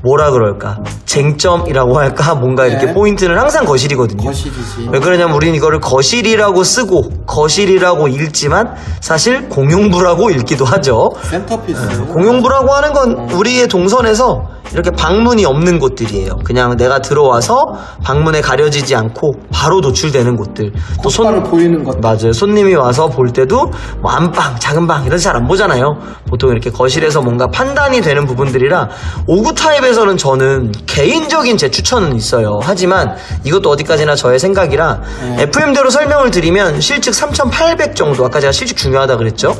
뭐라 그럴까 쟁점이라고 할까 뭔가 이렇게 포인트는 항상 거실이거든요. 거실이지. 왜 그러냐면 우리는 이거를 거실이라고 쓰고 거실이라고 읽지만 사실 공용부라고 읽기도 하죠. 센터피스. 공용부라고 하는 건 우리의 동선에서 이렇게 방문이 없는 곳들이에요. 그냥 내가 들어와서 방문에 가려지지 않고 바로 노출되는 곳들. 또 보이는 것. 맞아요. 손님이 와서 볼 때도 뭐 안방, 작은 방 이런 잘 안 보잖아요. 보통 이렇게 거실에서 뭔가 판단이 되는 부분들이라 59 타입에서는 저는 개인적인 제 추천은 있어요. 하지만 이것도 어디까지나 저의 생각이라 FM대로 설명을 드리면 실측 3,800 정도, 아까 제가 실측 중요하다 그랬죠?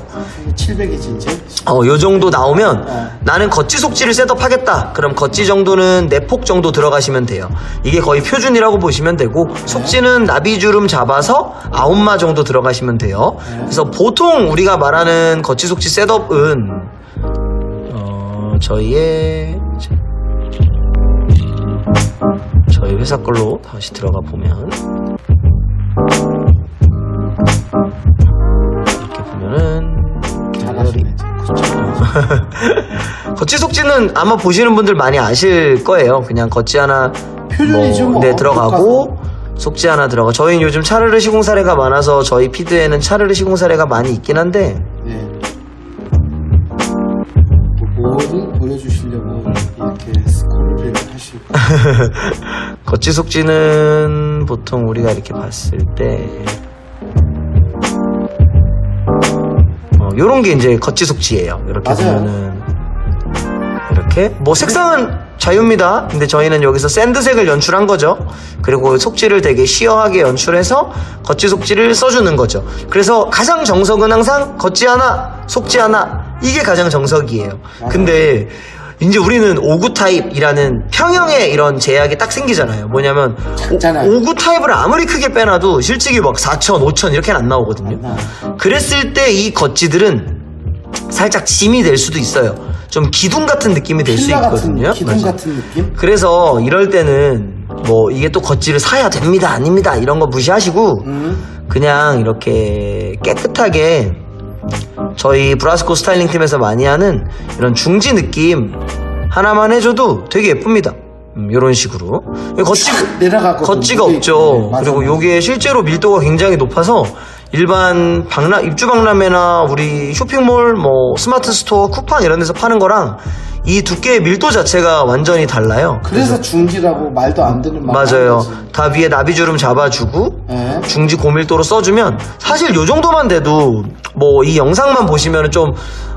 700이지 이제. 요 정도 나오면 나는 겉지 속지를 셋업하겠다. 그럼 겉지 정도는 4폭 정도 들어가시면 돼요. 이게 거의 표준이라고 보시면 되고 속지는 나비주름 잡아서 9마 정도 들어가시면 돼요. 그래서 보통 우리가 말하는 겉지 속지 셋업은 저희 회사 걸로 다시 들어가 보면 이렇게 보면은 겉지 속지는 아마 보시는 분들 많이 아실 거예요. 그냥 겉지 하나 네, 들어가고 속지 하나 들어가. 저희는 요즘 차르르 시공 사례가 많아서 저희 피드에는 차르르 시공 사례가 많이 있긴 한데 네. 뭐를 보여주시려고 이렇게 스크롤을 하실까? 겉지 속지는 보통 우리가 이렇게 봤을 때 요런 게 이제 겉지 속지예요. 이렇게 맞아요. 보면은 이렇게 뭐 색상은 자유입니다. 근데 저희는 여기서 샌드색을 연출한 거죠. 그리고 속지를 되게 시어하게 연출해서 겉지 속지를 써주는 거죠. 그래서 가장 정석은 항상 겉지 하나 속지 하나, 이게 가장 정석이에요. 근데 이제 우리는 5구 타입이라는 평형의 이런 제약이 딱 생기잖아요. 뭐냐면 작잖아요. 5구 타입을 아무리 크게 빼놔도 실직이 막 4천, 5천 이렇게는 안 나오거든요. 그랬을 때 이 겉지들은 살짝 짐이 될 수도 있어요. 좀 기둥 같은 느낌이 될 수 있거든요. 기둥 같은 느낌? 그래서 이럴 때는 뭐 이게 또 겉지를 사야 됩니다, 아닙니다 이런 거 무시하시고 그냥 이렇게 깨끗하게 저희 브라스코 스타일링 팀에서 많이 하는 이런 중지 느낌 하나만 해줘도 되게 예쁩니다. 이런 식으로 겉지가 없죠. 맞아, 그리고 요게 실제로 밀도가 굉장히 높아서 일반 입주 박람회나 우리 쇼핑몰, 뭐 스마트 스토어, 쿠팡 이런 데서 파는 거랑 이 두께의 밀도 자체가 완전히 달라요. 그래서 중지라고 말도 안 되는 말. 맞아요. 다 위에 나비주름 잡아주고 네. 중지 고밀도로 써주면 사실 요 정도만 돼도 뭐 이 영상만 보시면 좀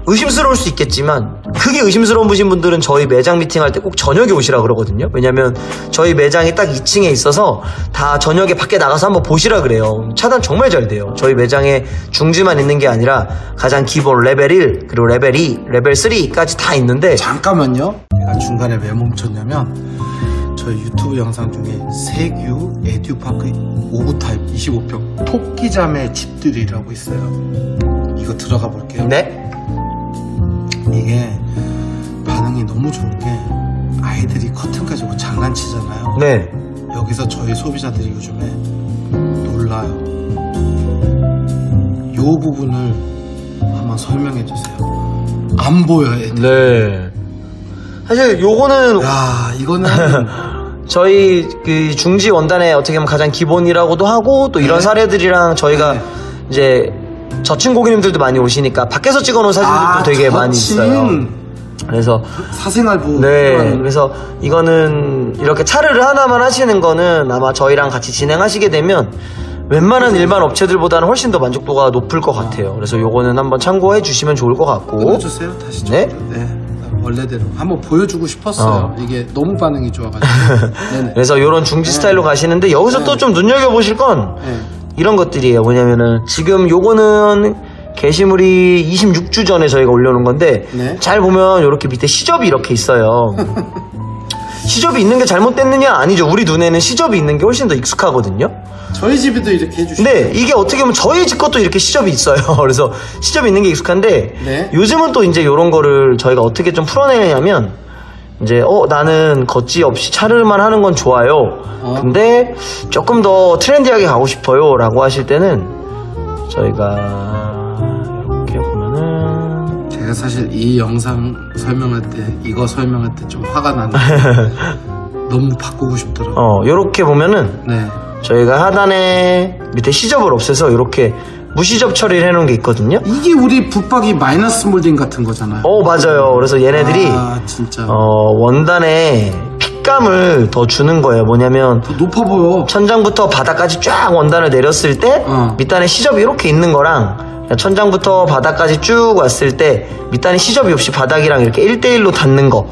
의심스러울 수 있겠지만, 그게 의심스러운 분들은 저희 매장 미팅할 때 꼭 저녁에 오시라 그러거든요. 왜냐면 저희 매장이 딱 2층에 있어서 다 저녁에 밖에 나가서 한번 보시라 그래요. 차단 정말 잘 돼요. 저희 매장에 중지만 있는 게 아니라 가장 기본 레벨 1 그리고 레벨 2 레벨 3까지 다 있는데. 잠깐만요. 제가 중간에 왜 멈췄냐면 저희 유튜브 영상 중에 세규 에듀파크 5구 타입 25평 토끼자매 집들이라고 있어요. 이거 들어가 볼게요. 네? 이게 반응이 너무 좋은 게 아이들이 커튼 가지고 장난치잖아요. 네. 여기서 저희 소비자들이 요즘에 놀라요. 요 부분을 한번 설명해 주세요. 안 보여, 애들. 네. 사실 요거는 야, 이거는 저희 그 중지 원단의 어떻게 보면 가장 기본이라고도 하고, 또 이런 네. 사례들이랑 저희가 네. 이제 저층 고객님들도 많이 오시니까 밖에서 찍어놓은 사진들도 되게 많이 있어요. 그래서 사생활 보호. 네, 그래서 이거는 이렇게 차르르 하나만 하시는 거는 아마 저희랑 같이 진행하시게 되면 웬만한 일반 업체들보다는 훨씬 더 만족도가 높을 것 같아요. 그래서 요거는 한번 참고해 주시면 좋을 것 같고. 끊어주세요. 다시 좀. 네? 네. 원래대로 한번 보여주고 싶었어요. 이게 너무 반응이 좋아가지고. 네네. 그래서 요런 중지 스타일로 가시는데 여기서 또 좀 눈여겨보실 건 네. 이런 것들이에요. 뭐냐면은 지금 요거는 게시물이 26주 전에 저희가 올려놓은 건데 네. 잘 보면 이렇게 밑에 시접이 이렇게 있어요. 시접이 있는 게 잘못됐느냐? 아니죠. 우리 눈에는 시접이 있는 게 훨씬 더 익숙하거든요. 저희 집에도 이렇게 해주시죠. 근데 이게 어떻게 보면 저희 집 것도 이렇게 시접이 있어요. 그래서 시접이 있는 게 익숙한데 네. 요즘은 또 이제 이런 거를 저희가 어떻게 좀 풀어내냐면 이제 나는 겉지 없이 차르르만 하는 건 좋아요. 근데 조금 더 트렌디하게 가고 싶어요 라고 하실 때는 저희가 이렇게 보면은 제가 사실 이 영상 설명할 때 이거 설명할 때 좀 화가 나는데 너무 바꾸고 싶더라고요. 이렇게 보면은 네. 저희가 하단에 밑에 시접을 없애서 이렇게 무시접 처리를 해놓은 게 있거든요. 이게 우리 붙박이 마이너스 몰딩 같은 거잖아요. 맞아요. 그래서 얘네들이 진짜 원단에 핏감을 더 주는 거예요. 뭐냐면 더 높아 보여. 천장부터 바닥까지 쫙 원단을 내렸을 때 밑단에 시접이 이렇게 있는 거랑 천장부터 바닥까지 쭉 왔을 때 밑단에 시접이 없이 바닥이랑 이렇게 1대1로 닿는 거,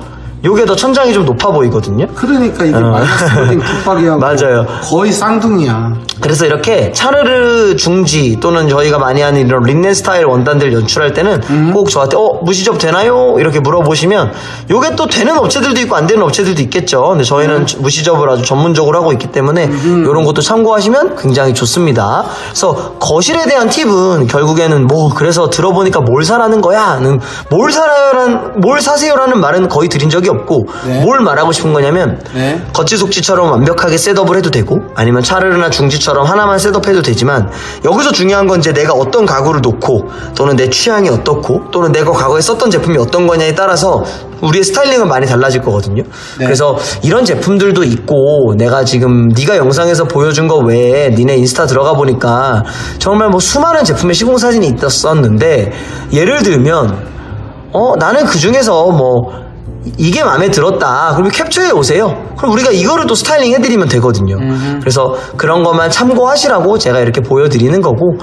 요게 더 천장이 좀 높아 보이거든요. 그러니까 이게 마이너스 로딩 붙박이하고 맞아요. 거의 쌍둥이야. 그래서 이렇게 차르르 중지 또는 저희가 많이 하는 이런 린넨 스타일 원단들 연출할 때는 꼭 저한테 무시접 되나요? 이렇게 물어보시면 요게 또 되는 업체들도 있고 안 되는 업체들도 있겠죠. 근데 저희는 무시접을 아주 전문적으로 하고 있기 때문에 이런 것도 참고하시면 굉장히 좋습니다. 그래서 거실에 대한 팁은 결국에는 그래서 들어보니까 뭘 사라는 거야는 뭘 사세요라는 말은 거의 드린 적이 없고 뭘 말하고 싶은 거냐면 겉지 속지처럼 완벽하게 셋업을 해도 되고 아니면 차르르나 중지처럼 하나만 셋업해도 되지만 여기서 중요한 건 이제 내가 어떤 가구를 놓고 또는 내 취향이 어떻고 또는 내가 과거에 썼던 제품이 어떤 거냐에 따라서 우리의 스타일링은 많이 달라질 거거든요. 그래서 이런 제품들도 있고 내가 지금 네가 영상에서 보여준 거 외에 니네 인스타 들어가 보니까 정말 수많은 제품의 시공 사진이 있었는데 예를 들면 나는 그 중에서 이게 마음에 들었다. 그러면 캡처해 오세요. 그럼 우리가 이거를 또 스타일링 해드리면 되거든요. 그래서 그런 것만 참고하시라고 제가 이렇게 보여드리는 거고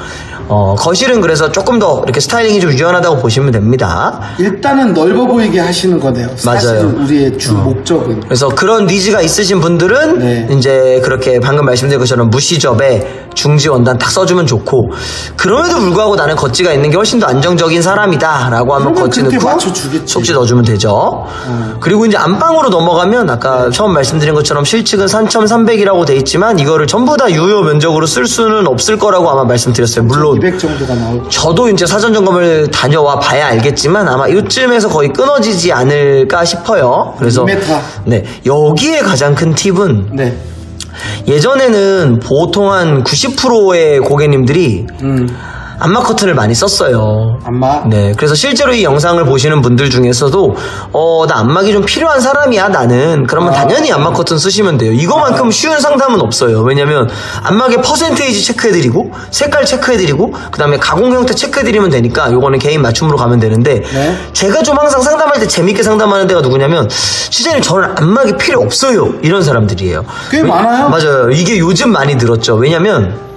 거실은 그래서 조금 더 이렇게 스타일링이 좀 유연하다고 보시면 됩니다. 일단은 넓어 보이게 하시는 거네요. 사실 맞아요. 우리의 주 목적은. 그래서 그런 니즈가 있으신 분들은 이제 그렇게 방금 말씀드린 것처럼 무시접에 중지 원단 딱 써주면 좋고 그럼에도 불구하고 나는 겉지가 있는 게 훨씬 더 안정적인 사람이다 라고 하면 겉지 넣고 속지 넣어주면 되죠. 그리고 이제 안방으로 넘어가면 아까 처음 말씀드린 것처럼 실측은 3,300이라고 돼 있지만 이거를 전부 다 유효 면적으로 쓸 수는 없을 거라고 아마 말씀드렸어요. 물론 200 정도가 나오죠. 저도 이제 사전 점검을 다녀와 봐야 알겠지만 아마 이쯤에서 거의 끊어지지 않을까 싶어요. 그래서 2m. 여기에 가장 큰 팁은 예전에는 보통 한 90%의 고객님들이 안마 커튼을 많이 썼어요. 안마? 네. 그래서 실제로 이 영상을 보시는 분들 중에서도 나 안마기 좀 필요한 사람이야 나는. 그러면 당연히 안마 커튼 쓰시면 돼요. 이거만큼 쉬운 상담은 없어요. 왜냐면 안마기 퍼센테이지 체크해드리고 색깔 체크해드리고 그 다음에 가공 형태 체크해드리면 되니까 요거는 개인 맞춤으로 가면 되는데 제가 좀 항상 상담할 때 재밌게 상담하는 데가 누구냐면 시장님 저는 안마기 필요 없어요 이런 사람들이에요. 꽤 많아요? 맞아요. 이게 요즘 많이 늘었죠. 왜냐면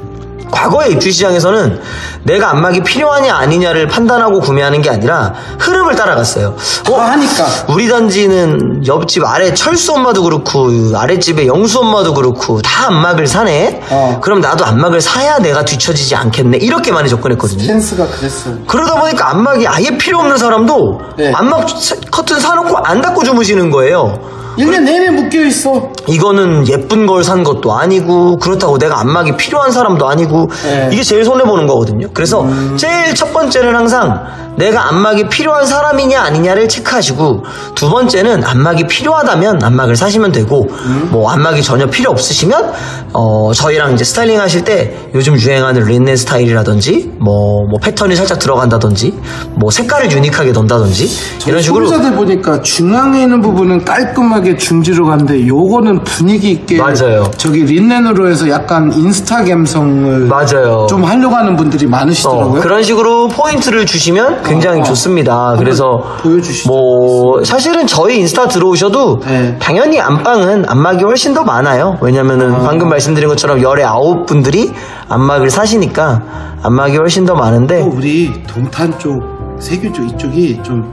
과거의 입주시장에서는 내가 안마기 필요하냐 아니냐를 판단하고 구매하는 게 아니라 흐름을 따라갔어요. 하니까 우리 단지는 옆집 아래 철수 엄마도 그렇고 아랫집에 영수 엄마도 그렇고 다 안마기를 사네. 그럼 나도 안마기를 사야 내가 뒤처지지 않겠네. 이렇게 많이 접근했거든요. 센스가 그랬어. 그러다 보니까 안마기 아예 필요 없는 사람도 안마 커튼 사놓고 안 닫고 주무시는 거예요. 1년 내내 묶여있어. 이거는 예쁜 걸 산 것도 아니고 그렇다고 내가 안마기 필요한 사람도 아니고 이게 제일 손해보는 거거든요. 그래서 제일 첫 번째는 항상 내가 안마기 필요한 사람이냐 아니냐를 체크하시고 두 번째는 안마기 필요하다면 안마기를 사시면 되고 안마기 전혀 필요 없으시면 저희랑 이제 스타일링 하실 때 요즘 유행하는 린넨 스타일이라든지 패턴이 살짝 들어간다든지 색깔을 유니크하게 넣는다든지 이런 식으로 소비자들 보니까 중앙에 있는 부분은 깔끔하게 중지로 가는데 요거는 분위기 있게 맞아요. 저기 린넨으로 해서 약간 인스타 감성을 맞아요. 좀 하려고 하는 분들이 많으시더라고요. 그런 식으로 포인트를 주시면 굉장히 좋습니다. 그래서 보여주시죠. 사실은 저희 인스타 들어오셔도 당연히 안방은 안마기 훨씬 더 많아요. 왜냐면은 방금 말씀드린 것처럼 열에 9분들이 안마기를 사시니까 안마기 훨씬 더 많은데 우리 동탄 쪽, 세교 쪽 이쪽이 좀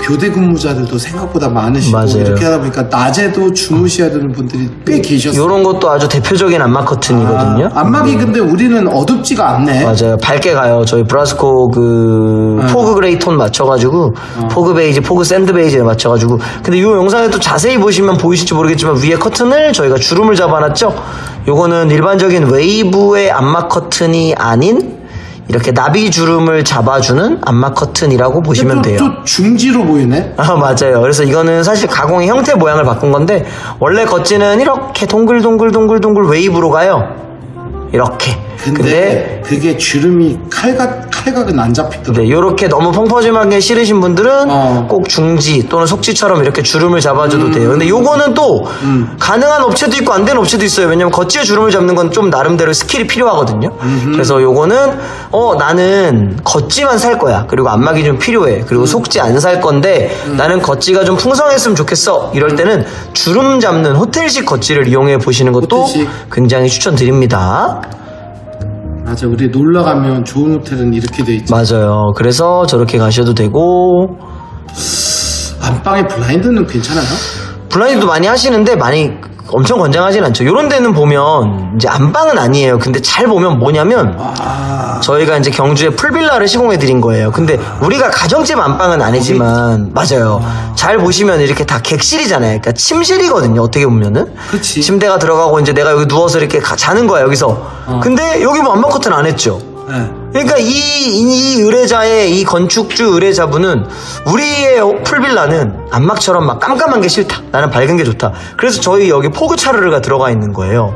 교대 근무자들도 생각보다 많으시고 맞아요. 이렇게 하다 보니까 낮에도 주무셔야 되는 분들이 꽤 계셨어요. 이런 것도 아주 대표적인 안마 커튼이거든요. 안마기 근데 우리는 어둡지가 않네. 맞아요. 밝게 가요. 저희 브라스코 포그 그레이 톤 맞춰가지고 포그 베이지, 포그 샌드 베이지에 맞춰가지고 근데 이 영상에 또 자세히 보시면 보이실지 모르겠지만 위에 커튼을 저희가 주름을 잡아놨죠. 요거는 일반적인 웨이브의 안마 커튼이 아닌 이렇게 나비 주름을 잡아주는 안마 커튼이라고 보시면 돼요. 또 중지로 보이네. 맞아요. 그래서 이거는 사실 가공의 형태 모양을 바꾼 건데 원래 겉지는 이렇게 동글동글 웨이브로 가요. 이렇게. 근데 그게 주름이 칼각은 안 잡히더라고요. 이렇게 너무 펑퍼짐하게 싫으신 분들은 꼭 중지 또는 속지처럼 이렇게 주름을 잡아줘도 돼요. 근데 요거는 또 가능한 업체도 있고 안 되는 업체도 있어요. 왜냐면 겉지에 주름을 잡는 건 좀 나름대로 스킬이 필요하거든요. 그래서 요거는 나는 겉지만 살 거야. 그리고 안마기 좀 필요해. 그리고 속지 안 살 건데 나는 겉지가 좀 풍성했으면 좋겠어. 이럴 때는 주름 잡는 호텔식 겉지를 이용해 보시는 것도 굉장히 추천드립니다. 맞아, 우리 놀러 가면 좋은 호텔은 이렇게 돼 있죠. 맞아요. 그래서 저렇게 가셔도 되고 안방에 블라인드는 괜찮아요? 블라인드도 많이 하시는데 많이 엄청 권장하진 않죠. 요런 데는 보면 이제 안방은 아니에요. 근데 잘 보면 뭐냐면 저희가 이제 경주에 풀빌라를 시공해 드린 거예요. 근데 우리가 가정집 안방은 아니지만 맞아요. 잘 보시면 이렇게 다 객실이잖아요. 그러니까 침실이거든요. 어떻게 보면은. 그치. 침대가 들어가고 이제 내가 여기 누워서 이렇게 자는 거야 여기서. 근데 여기 뭐 안방 커튼 안 했죠. 네. 그러니까 이 의뢰자의 이 건축주 의뢰자분은 우리의 풀빌라는 안막처럼 막 깜깜한 게 싫다. 나는 밝은 게 좋다. 그래서 저희 여기 포그 차르르가 들어가 있는 거예요.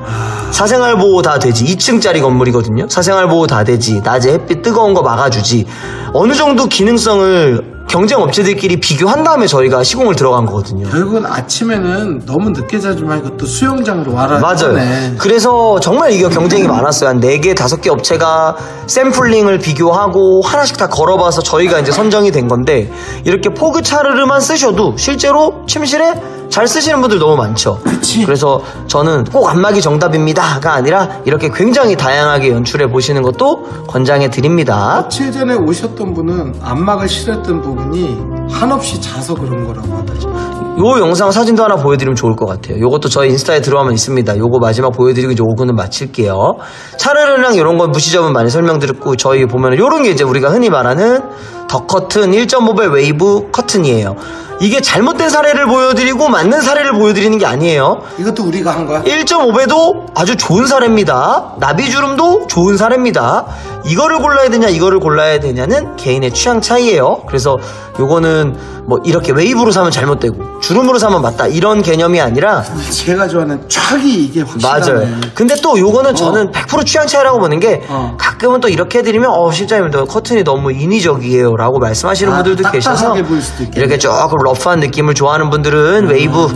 사생활 보호 다 되지. 2층짜리 건물이거든요. 사생활 보호 다 되지. 낮에 햇빛 뜨거운 거 막아주지. 어느 정도 기능성을 경쟁 업체들끼리 비교한 다음에 저희가 시공을 들어간 거거든요. 결국은 아침에는 너무 늦게 자지 말고 또 수영장으로 와라. 맞아요. 했네. 그래서 정말 이게 경쟁이 많았어요. 한 4개, 5개 업체가 샘플링을 비교하고 하나씩 다 걸어봐서 저희가 이제 선정이 된 건데 이렇게 포그 차르르만 쓰셔도 실제로 침실에 잘 쓰시는 분들 너무 많죠. 그치. 그래서 저는 꼭 안막이 정답입니다가 아니라 이렇게 굉장히 다양하게 연출해 보시는 것도 권장해 드립니다. 며칠 전에 오셨던 분은 안막을 실었던 부분이 한없이 자서 그런 거라고 하더라고요. 요 영상 사진도 하나 보여드리면 좋을 것 같아요. 요것도 저희 인스타에 들어가면 있습니다. 요거 마지막 보여드리고 이제 5분은 마칠게요. 차르르랑 이런 건 무시점은 많이 설명드렸고 저희 보면은 요런 게 이제 우리가 흔히 말하는 더 커튼 1.5배 웨이브 커튼이에요. 이게 잘못된 사례를 보여드리고 맞는 사례를 보여드리는 게 아니에요. 이것도 우리가 한 거야? 1.5배도 아주 좋은 사례입니다. 나비주름도 좋은 사례입니다. 이거를 골라야 되냐 이거를 골라야 되냐는 개인의 취향 차이예요. 그래서 요거는 뭐 이렇게 웨이브로 사면 잘못되고 주름으로 사면 맞다 이런 개념이 아니라 제가 좋아하는 촥이 이게 확실하네. 맞아요. 근데 또 요거는 저는 100% 취향 차이라고 보는 게 가끔은 또 이렇게 해드리면 실장님 커튼이 너무 인위적이에요 라고 말씀하시는 분들도 계셔서 보일 수도 있겠네. 이렇게 조금 러프한 느낌을 좋아하는 분들은 웨이브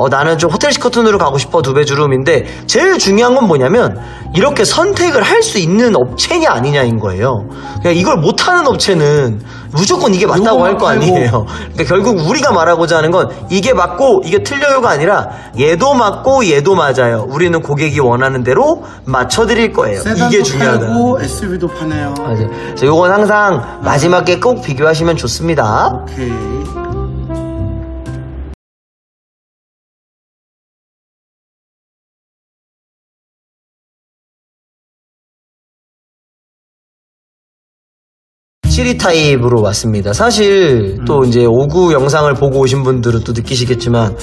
나는 좀 호텔식 커튼으로 가고 싶어 2배 주름인데 제일 중요한 건 뭐냐면 이렇게 선택을 할 수 있는 업체냐 아니냐인 거예요. 그냥 이걸 못하는 업체는 무조건 이게 맞다고 할 거 아니에요. 그러니까 결국 우리가 말하고자 하는 건 이게 맞고 이게 틀려요가 아니라 얘도 맞고 얘도 맞아요. 우리는 고객이 원하는 대로 맞춰드릴 거예요. 이게 중요하다. 팔고 SUV도 파네요. 맞아요. 그래서 요건 항상 마지막에 꼭 비교하시면 좋습니다. 오케이. 시리 타입으로 왔습니다. 사실 또 이제 5구 영상을 보고 오신 분들은 또 느끼시겠지만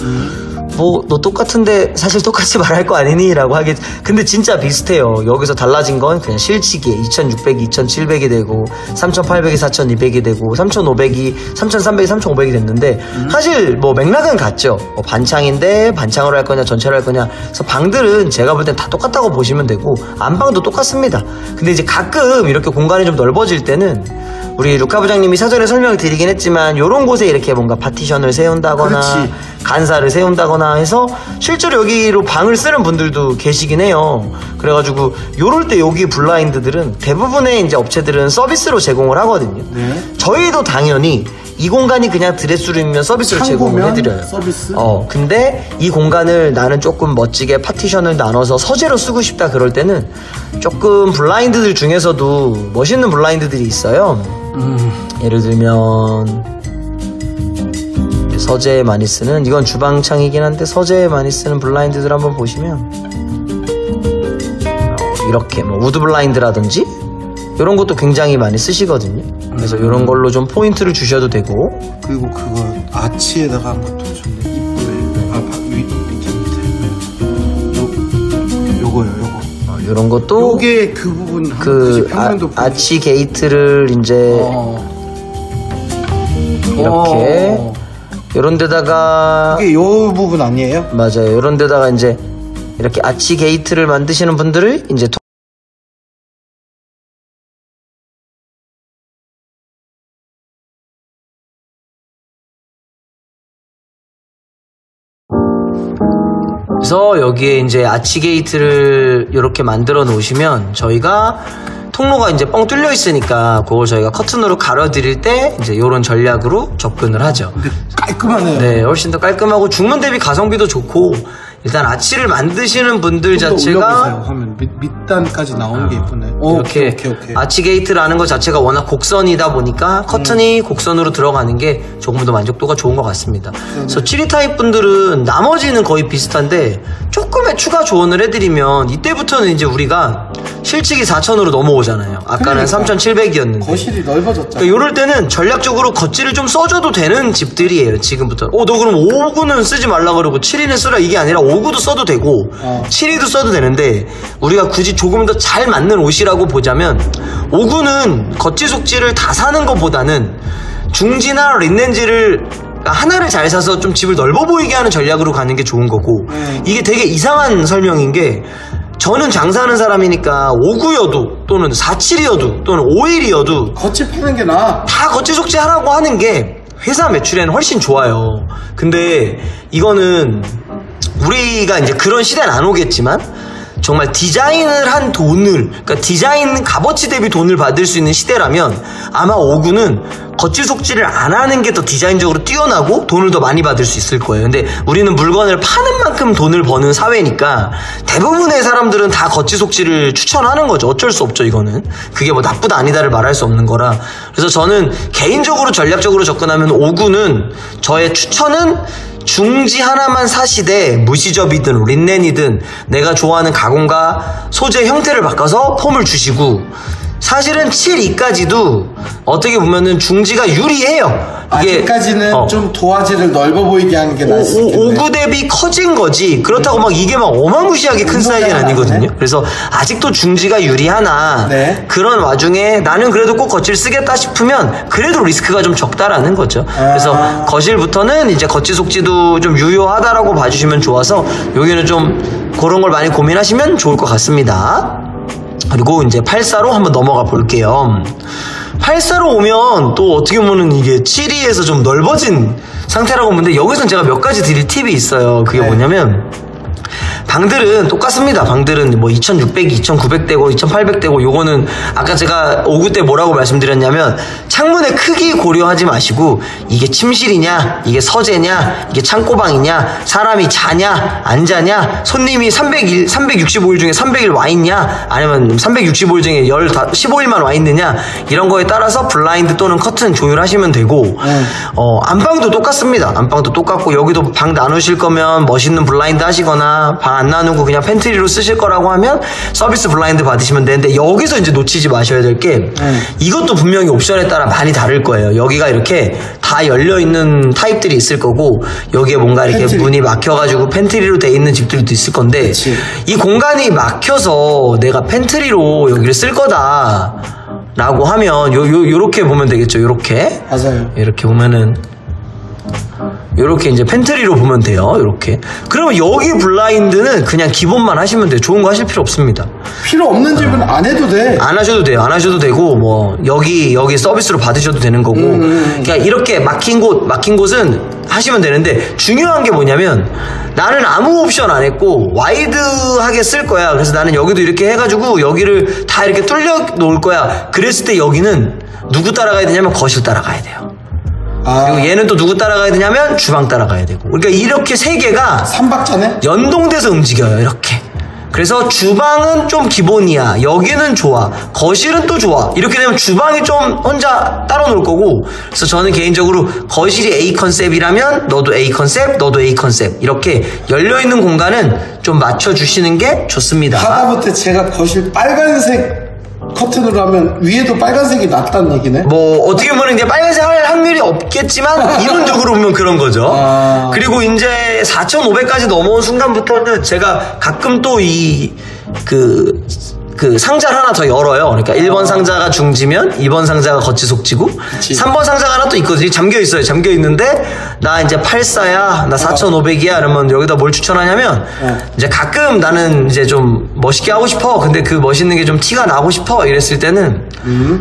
뭐 너 똑같은데 사실 똑같이 말할 거 아니니? 라고 하겠 근데 진짜 비슷해요. 여기서 달라진 건 그냥 실치기에 2600이 2700이 되고 3800이 4200이 되고 3500이 3300이 3500이 됐는데 사실 뭐 맥락은 같죠. 반창인데 반창으로 할 거냐 전체로 할 거냐. 그래서 방들은 제가 볼 땐 다 똑같다고 보시면 되고 안방도 똑같습니다. 근데 이제 가끔 이렇게 공간이 좀 넓어질 때는 우리 루카 부장님이 사전에 설명을 드리긴 했지만 요런 곳에 이렇게 뭔가 파티션을 세운다거나 그렇지. 간사를 세운다거나 해서 실제로 여기로 방을 쓰는 분들도 계시긴 해요. 그래가지고 요럴 때 여기 블라인드들은 대부분의 이제 업체들은 서비스로 제공을 하거든요. 네. 저희도 당연히 이 공간이 그냥 드레스룸이면 서비스로 제공을 해드려요. 서비스? 근데 이 공간을 나는 조금 멋지게 파티션을 나눠서 서재로 쓰고 싶다 그럴 때는 조금 블라인드들 중에서도 멋있는 블라인드들이 있어요. 예를 들면 서재에 많이 쓰는 이건 주방창이긴 한데 서재에 많이 쓰는 블라인드들 한번 보시면 이렇게 뭐 우드 블라인드라든지 이런 것도 굉장히 많이 쓰시거든요. 그래서 이런 걸로 좀 포인트를 주셔도 되고 그리고 그거 아치에다가 한 것도 좋네. 밑에. 요거요, 요거. 이런 것도 요게 그 부분 그 아치 게이트를 이제 이렇게 이런 데다가 이게 요 부분 아니에요? 맞아요. 이런 데다가 이제 이렇게 아치 게이트를 만드시는 분들을 이제 그래서 여기에 이제 아치 게이트를 이렇게 만들어 놓으시면 저희가 통로가 이제 뻥 뚫려 있으니까 그걸 저희가 커튼으로 가려드릴 때 이제 이런 전략으로 접근을 하죠. 근데 깔끔하네요. 네, 훨씬 더 깔끔하고 중문 대비 가성비도 좋고 일단 아치를 만드시는 분들 좀 더 자체가 올려보세요. 하면 밑단까지 나오는 게 이쁘네. 이렇게 오케이. 아치 게이트라는 것 자체가 워낙 곡선이다 보니까 커튼이 곡선으로 들어가는 게 조금 더 만족도가 좋은 것 같습니다. 그래서 7위 타입 분들은 나머지는 거의 비슷한데 조금의 추가 조언을 해드리면 이때부터는 이제 우리가 실측이 4,000으로 넘어오잖아요. 아까는 그러니까. 3,700이었는데 거실이 넓어졌잖아. 그러니까 이럴 때는 전략적으로 겉질을 좀 써줘도 되는 집들이에요. 지금부터. 너 그럼 5구는 쓰지 말라 그러고 7위는 쓰라 이게 아니라 5구도 써도 되고 7위도 써도 되는데 우리가 굳이 조금 더 잘 맞는 옷이라고 보자면 5구는 겉질 속질을 다 사는 것보다는 중지나 린넨지를 하나를 잘 사서 좀 집을 넓어 보이게 하는 전략으로 가는 게 좋은 거고 이게 되게 이상한 설명인 게 저는 장사하는 사람이니까 5구여도 또는 47이어도 또는 51이어도 겉질 파는 게 나아. 다 겉질 속질 하라고 하는 게 회사 매출에는 훨씬 좋아요. 근데 이거는 우리가 이제 그런 시대는 안 오겠지만 정말 디자인을 한 돈을, 그러니까 디자인 값어치 대비 돈을 받을 수 있는 시대라면 아마 5구는 겉질 속질을 안 하는 게 더 디자인적으로 뛰어나고 돈을 더 많이 받을 수 있을 거예요. 근데 우리는 물건을 파는 만큼 돈을 버는 사회니까 대부분의 사람들은 다 겉질 속질을 추천하는 거죠. 어쩔 수 없죠, 이거는. 그게 뭐 나쁘다 아니다를 말할 수 없는 거라. 그래서 저는 개인적으로 전략적으로 접근하면 5구는 저의 추천은 중지 하나만 사시되 무시접이든 린넨이든 내가 좋아하는 가공과 소재 형태를 바꿔서 폼을 주시고 사실은 7위까지도 어떻게 보면은 중지가 유리해요. 이게 아직까지는 좀 도화지를 넓어 보이게 하는 게 나을 수 있겠네. 5구 대비 커진 거지. 그렇다고 막 이게 막 어마무시하게 큰 사이즈는 아니거든요. 그래서 아직도 중지가 유리하나 그런 와중에 나는 그래도 꼭 거실 쓰겠다 싶으면 그래도 리스크가 좀 적다라는 거죠. 그래서 거실부터는 이제 겉질 속지도 좀 유효하다라고 봐주시면 좋아서 여기는 좀 그런 걸 많이 고민하시면 좋을 것 같습니다. 그리고 이제 84로 한번 넘어가 볼게요. 84로 오면 또 어떻게 보면 이게 7위에서 좀 넓어진 상태라고 보는데 여기서는 제가 몇 가지 드릴 팁이 있어요. 그게 뭐냐면 방들은 똑같습니다. 방들은 뭐 2600, 2900대고 2800대고 요거는 아까 제가 5구 때 뭐라고 말씀드렸냐면 창문의 크기 고려하지 마시고 이게 침실이냐 이게 서재냐 이게 창고방이냐 사람이 자냐 안 자냐 손님이 365일 중에 300일 와 있냐 아니면 365일 중에 15일만 와 있느냐 이런 거에 따라서 블라인드 또는 커튼 조율하시면 되고 안방도 똑같습니다. 안방도 똑같고 여기도 방 나누실 거면 멋있는 블라인드 하시거나 방 안 나누고 그냥 팬트리로 쓰실 거라고 하면 서비스 블라인드 받으시면 되는데 여기서 이제 놓치지 마셔야 될 게 이것도 분명히 옵션에 따라 많이 다를 거예요. 여기가 이렇게 다 열려있는 타입들이 있을 거고 여기에 뭔가 이렇게 팬트리. 문이 막혀가지고 팬트리로 돼 있는 집들도 있을 건데 이 공간이 막혀서 내가 팬트리로 여기를 쓸 거다 라고 하면 요렇게 보면 되겠죠. 요렇게 맞아요. 이렇게 보면은 요렇게 이제 팬트리로 보면 돼요. 요렇게. 그러면 여기 블라인드는 그냥 기본만 하시면 돼요. 좋은 거 하실 필요 없습니다. 필요 없는 집은 안 해도 돼. 안 하셔도 돼요. 안 하셔도 되고 뭐 여기 서비스로 받으셔도 되는 거고. 그러니까 이렇게 막힌 곳은 하시면 되는데 중요한 게 뭐냐면 나는 아무 옵션 안 했고 와이드하게 쓸 거야. 그래서 나는 여기도 이렇게 해가지고 여기를 다 이렇게 뚫려 놓을 거야. 그랬을 때 여기는 누구 따라가야 되냐면 거실 따라가야 돼요. 그리고 얘는 또 누구 따라가야 되냐면 주방 따라가야 되고. 그러니까 이렇게 세 개가 삼박자네? 연동돼서 움직여요. 이렇게. 그래서 주방은 좀 기본이야. 여기는 좋아. 거실은 또 좋아. 이렇게 되면 주방이 좀 혼자 따로 놀 거고. 그래서 저는 개인적으로 거실이 A 컨셉이라면 너도 A 컨셉, 너도 A 컨셉. 이렇게 열려있는 공간은 좀 맞춰주시는 게 좋습니다. 하다못해 제가 거실 빨간색 커튼으로 하면 위에도 빨간색이 낫다는 얘기네? 뭐 어떻게 보면 이제 빨간색 할 확률이 없겠지만 이론적으로 보면 그런 거죠. 그리고 이제 4,500까지 넘어온 순간부터는 제가 가끔 또 그 상자를 하나 더 열어요. 그러니까 1번 상자가 중지면 2번 상자가 겉지 속지고 3번 상자가 하나 또 있거든요. 잠겨 있어요. 잠겨 있는데 나 이제 84야, 나 4,500이야. 그러면 여기다 뭘 추천하냐면 이제 가끔 나는 이제 좀 멋있게 하고 싶어. 근데 그 멋있는 게 좀 티가 나고 싶어. 이랬을 때는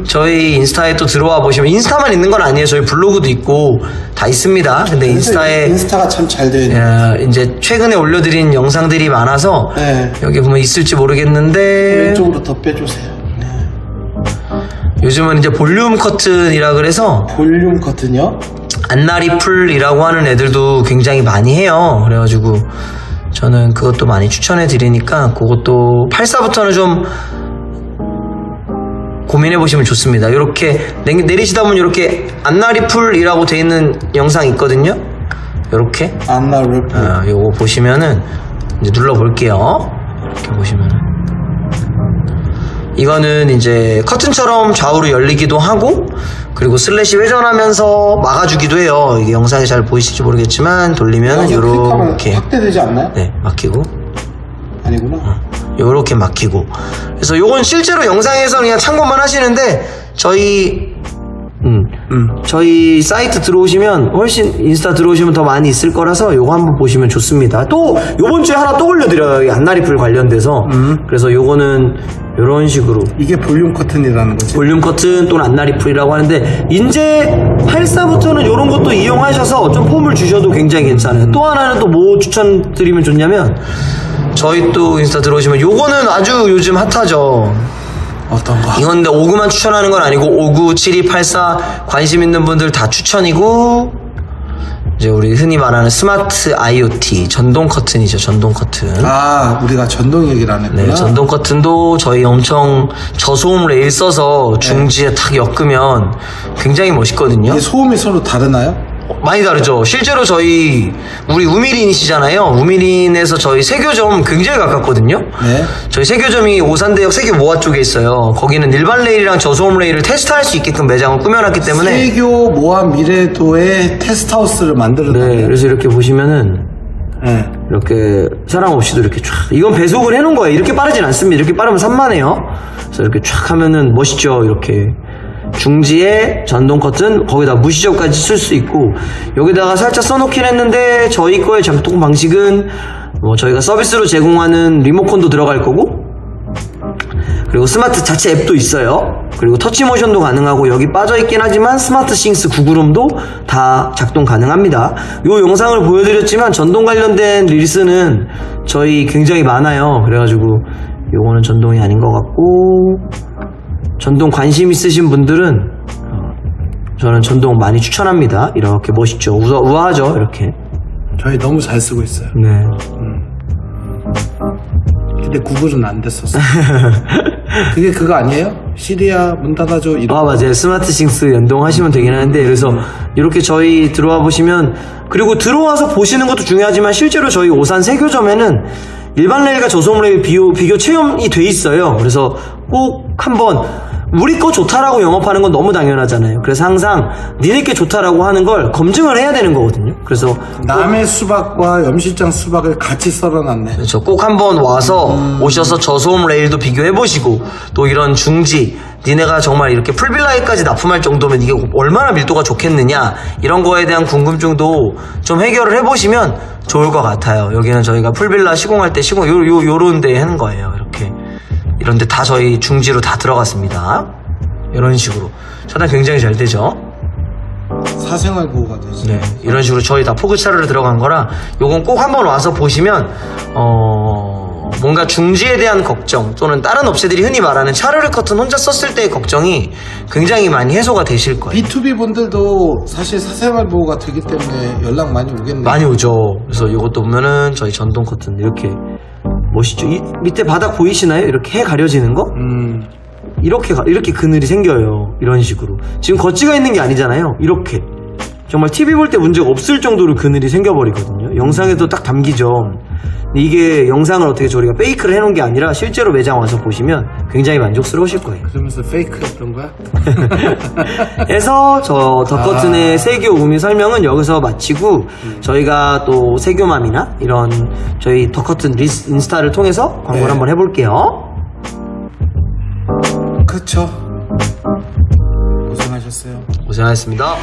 저희 인스타에 또 들어와 보시면 인스타만 있는 건 아니에요. 저희 블로그도 있고 다 있습니다. 근데 인스타가 참 잘 돼 있네. 이제 최근에 올려드린 영상들이 많아서 여기 보면 있을지 모르겠는데 왼쪽으로 더 빼주세요. 요즘은 이제 볼륨 커튼이라 그래서 볼륨 커튼이요? 안나리 풀이라고 하는 애들도 굉장히 많이 해요. 그래가지고 저는 그것도 많이 추천해 드리니까 그것도 84부터는 좀 고민해 보시면 좋습니다. 이렇게 내리시다 보면 이렇게 안나리풀이라고 돼 있는 영상 있거든요. 이렇게 안나리풀. 요거 보시면은 이제 눌러 볼게요. 이렇게 보시면은 이거는 이제 커튼처럼 좌우로 열리기도 하고 그리고 슬래시 회전하면서 막아주기도 해요. 이게 영상에 잘 보이실지 모르겠지만 돌리면 요렇게 확대되지 않나요? 네, 막히고 아니구나. 요렇게 막히고. 그래서 요건 실제로 영상에서 그냥 참고만 하시는데 저희 사이트 들어오시면 훨씬 인스타 들어오시면 더 많이 있을 거라서 요거 한번 보시면 좋습니다. 또 요번 주에 하나 또 올려드려요. 이 안나리풀 관련돼서. 그래서 요거는 요런 식으로 이게 볼륨 커튼이라는 거지. 볼륨 커튼 또는 안나리풀이라고 하는데 이제 84부터는 요런 것도 이용하셔서 좀 폼을 주셔도 굉장히 괜찮아요. 또 하나는 또 뭐 추천드리면 좋냐면 저희 또 인스타 들어오시면 요거는 아주 요즘 핫하죠. 어떤 거? 이건 근데 59만 추천하는 건 아니고 59, 72, 84 관심 있는 분들 다 추천이고 이제 우리 흔히 말하는 스마트 IoT 전동 커튼이죠. 전동 커튼. 아, 우리가 전동 얘기를 안 했구나. 네, 전동 커튼도 저희 엄청 저소음 레일 써서 중지에 탁 엮으면 굉장히 멋있거든요. 이게 소음이 서로 다르나요? 많이 다르죠. 실제로 우리 우미린이시잖아요. 우미린에서 저희 세교점 굉장히 가깝거든요. 네. 저희 세교점이 오산대역 세교 모아 쪽에 있어요. 거기는 일반 레일이랑 저소음 레일을 테스트할 수 있게끔 매장을 꾸며놨기 때문에 세교 모아 미래도에 테스트하우스를 만들었는데. 네, 그래서 이렇게 보시면은 네. 이렇게 사람 없이도 이렇게 쫙 이건 배속을 해놓은 거예요. 이렇게 빠르진 않습니다. 이렇게 빠르면 산만해요. 그래서 이렇게 쫙 하면은 멋있죠. 이렇게 중지에 전동 커튼 거기다 무시접까지 쓸 수 있고 여기다가 살짝 써놓긴 했는데 저희 거의 작동 방식은 뭐 저희가 서비스로 제공하는 리모컨도 들어갈 거고 그리고 스마트 자체 앱도 있어요. 그리고 터치 모션도 가능하고 여기 빠져있긴 하지만 스마트 싱스 구글홈도 다 작동 가능합니다. 요 영상을 보여드렸지만 전동 관련된 릴스는 저희 굉장히 많아요. 그래가지고 요거는 전동이 아닌 것 같고 전동 관심 있으신 분들은 저는 전동 많이 추천합니다. 이렇게 멋있죠. 우아하죠. 이렇게. 저희 너무 잘 쓰고 있어요. 네. 근데 구글은 안 됐었어. 그게 그거 아니에요? 시리아 문 닫아줘. 아, 맞아요. 스마트 싱스 연동하시면 되긴 하는데 그래서 이렇게 저희 들어와 보시면 그리고 들어와서 보시는 것도 중요하지만 실제로 저희 오산 세교점에는 일반 레일과 저소음 레일 비교 체험이 돼 있어요. 그래서 꼭 한번 우리 거 좋다라고 영업하는 건 너무 당연하잖아요. 그래서 항상 니네께 좋다라고 하는 걸 검증을 해야 되는 거거든요. 그래서 남의 수박과 염실장 수박을 같이 썰어놨네. 그렇죠. 꼭 한번 와서 오셔서 저소음 레일도 비교해보시고 또 이런 중지 니네가 정말 이렇게 풀빌라에까지 납품할 정도면 이게 얼마나 밀도가 좋겠느냐 이런 거에 대한 궁금증도 좀 해결을 해보시면 좋을 것 같아요. 여기는 저희가 풀빌라 시공할 때 요런 데 하는 거예요. 이렇게 이런데 다 저희 중지로 다 들어갔습니다. 이런 식으로 차단 굉장히 잘 되죠. 사생활 보호가 되지. 네, 이런 식으로 저희 다 포그차르를 들어간 거라 요건 꼭 한번 와서 보시면 뭔가 중지에 대한 걱정 또는 다른 업체들이 흔히 말하는 차르르 커튼 혼자 썼을 때의 걱정이 굉장히 많이 해소가 되실 거예요. B2B 분들도 사실 사생활 보호가 되기 때문에 연락 많이 오겠네요. 많이 오죠. 그래서 이것도 보면은 저희 전동 커튼 이렇게 멋있죠. 이 밑에 바닥 보이시나요? 이렇게 해 가려지는 거? 이렇게 그늘이 생겨요. 이런 식으로. 지금 거치가 있는 게 아니잖아요. 이렇게. 정말 TV 볼 때 문제가 없을 정도로 그늘이 생겨버리거든요. 영상에도 딱 담기죠. 이게 영상을 어떻게 저희가 페이크를 해놓은 게 아니라 실제로 매장 와서 보시면 굉장히 만족스러우실 거예요. 그러면서 페이크였던 거야? 해서 저 덧커튼의 세교 의미 설명은 여기서 마치고 저희가 또 세교맘이나 이런 저희 덧커튼 인스타를 통해서 광고를 한번 해볼게요. 그쵸. 고생하셨어요. 고생하셨습니다.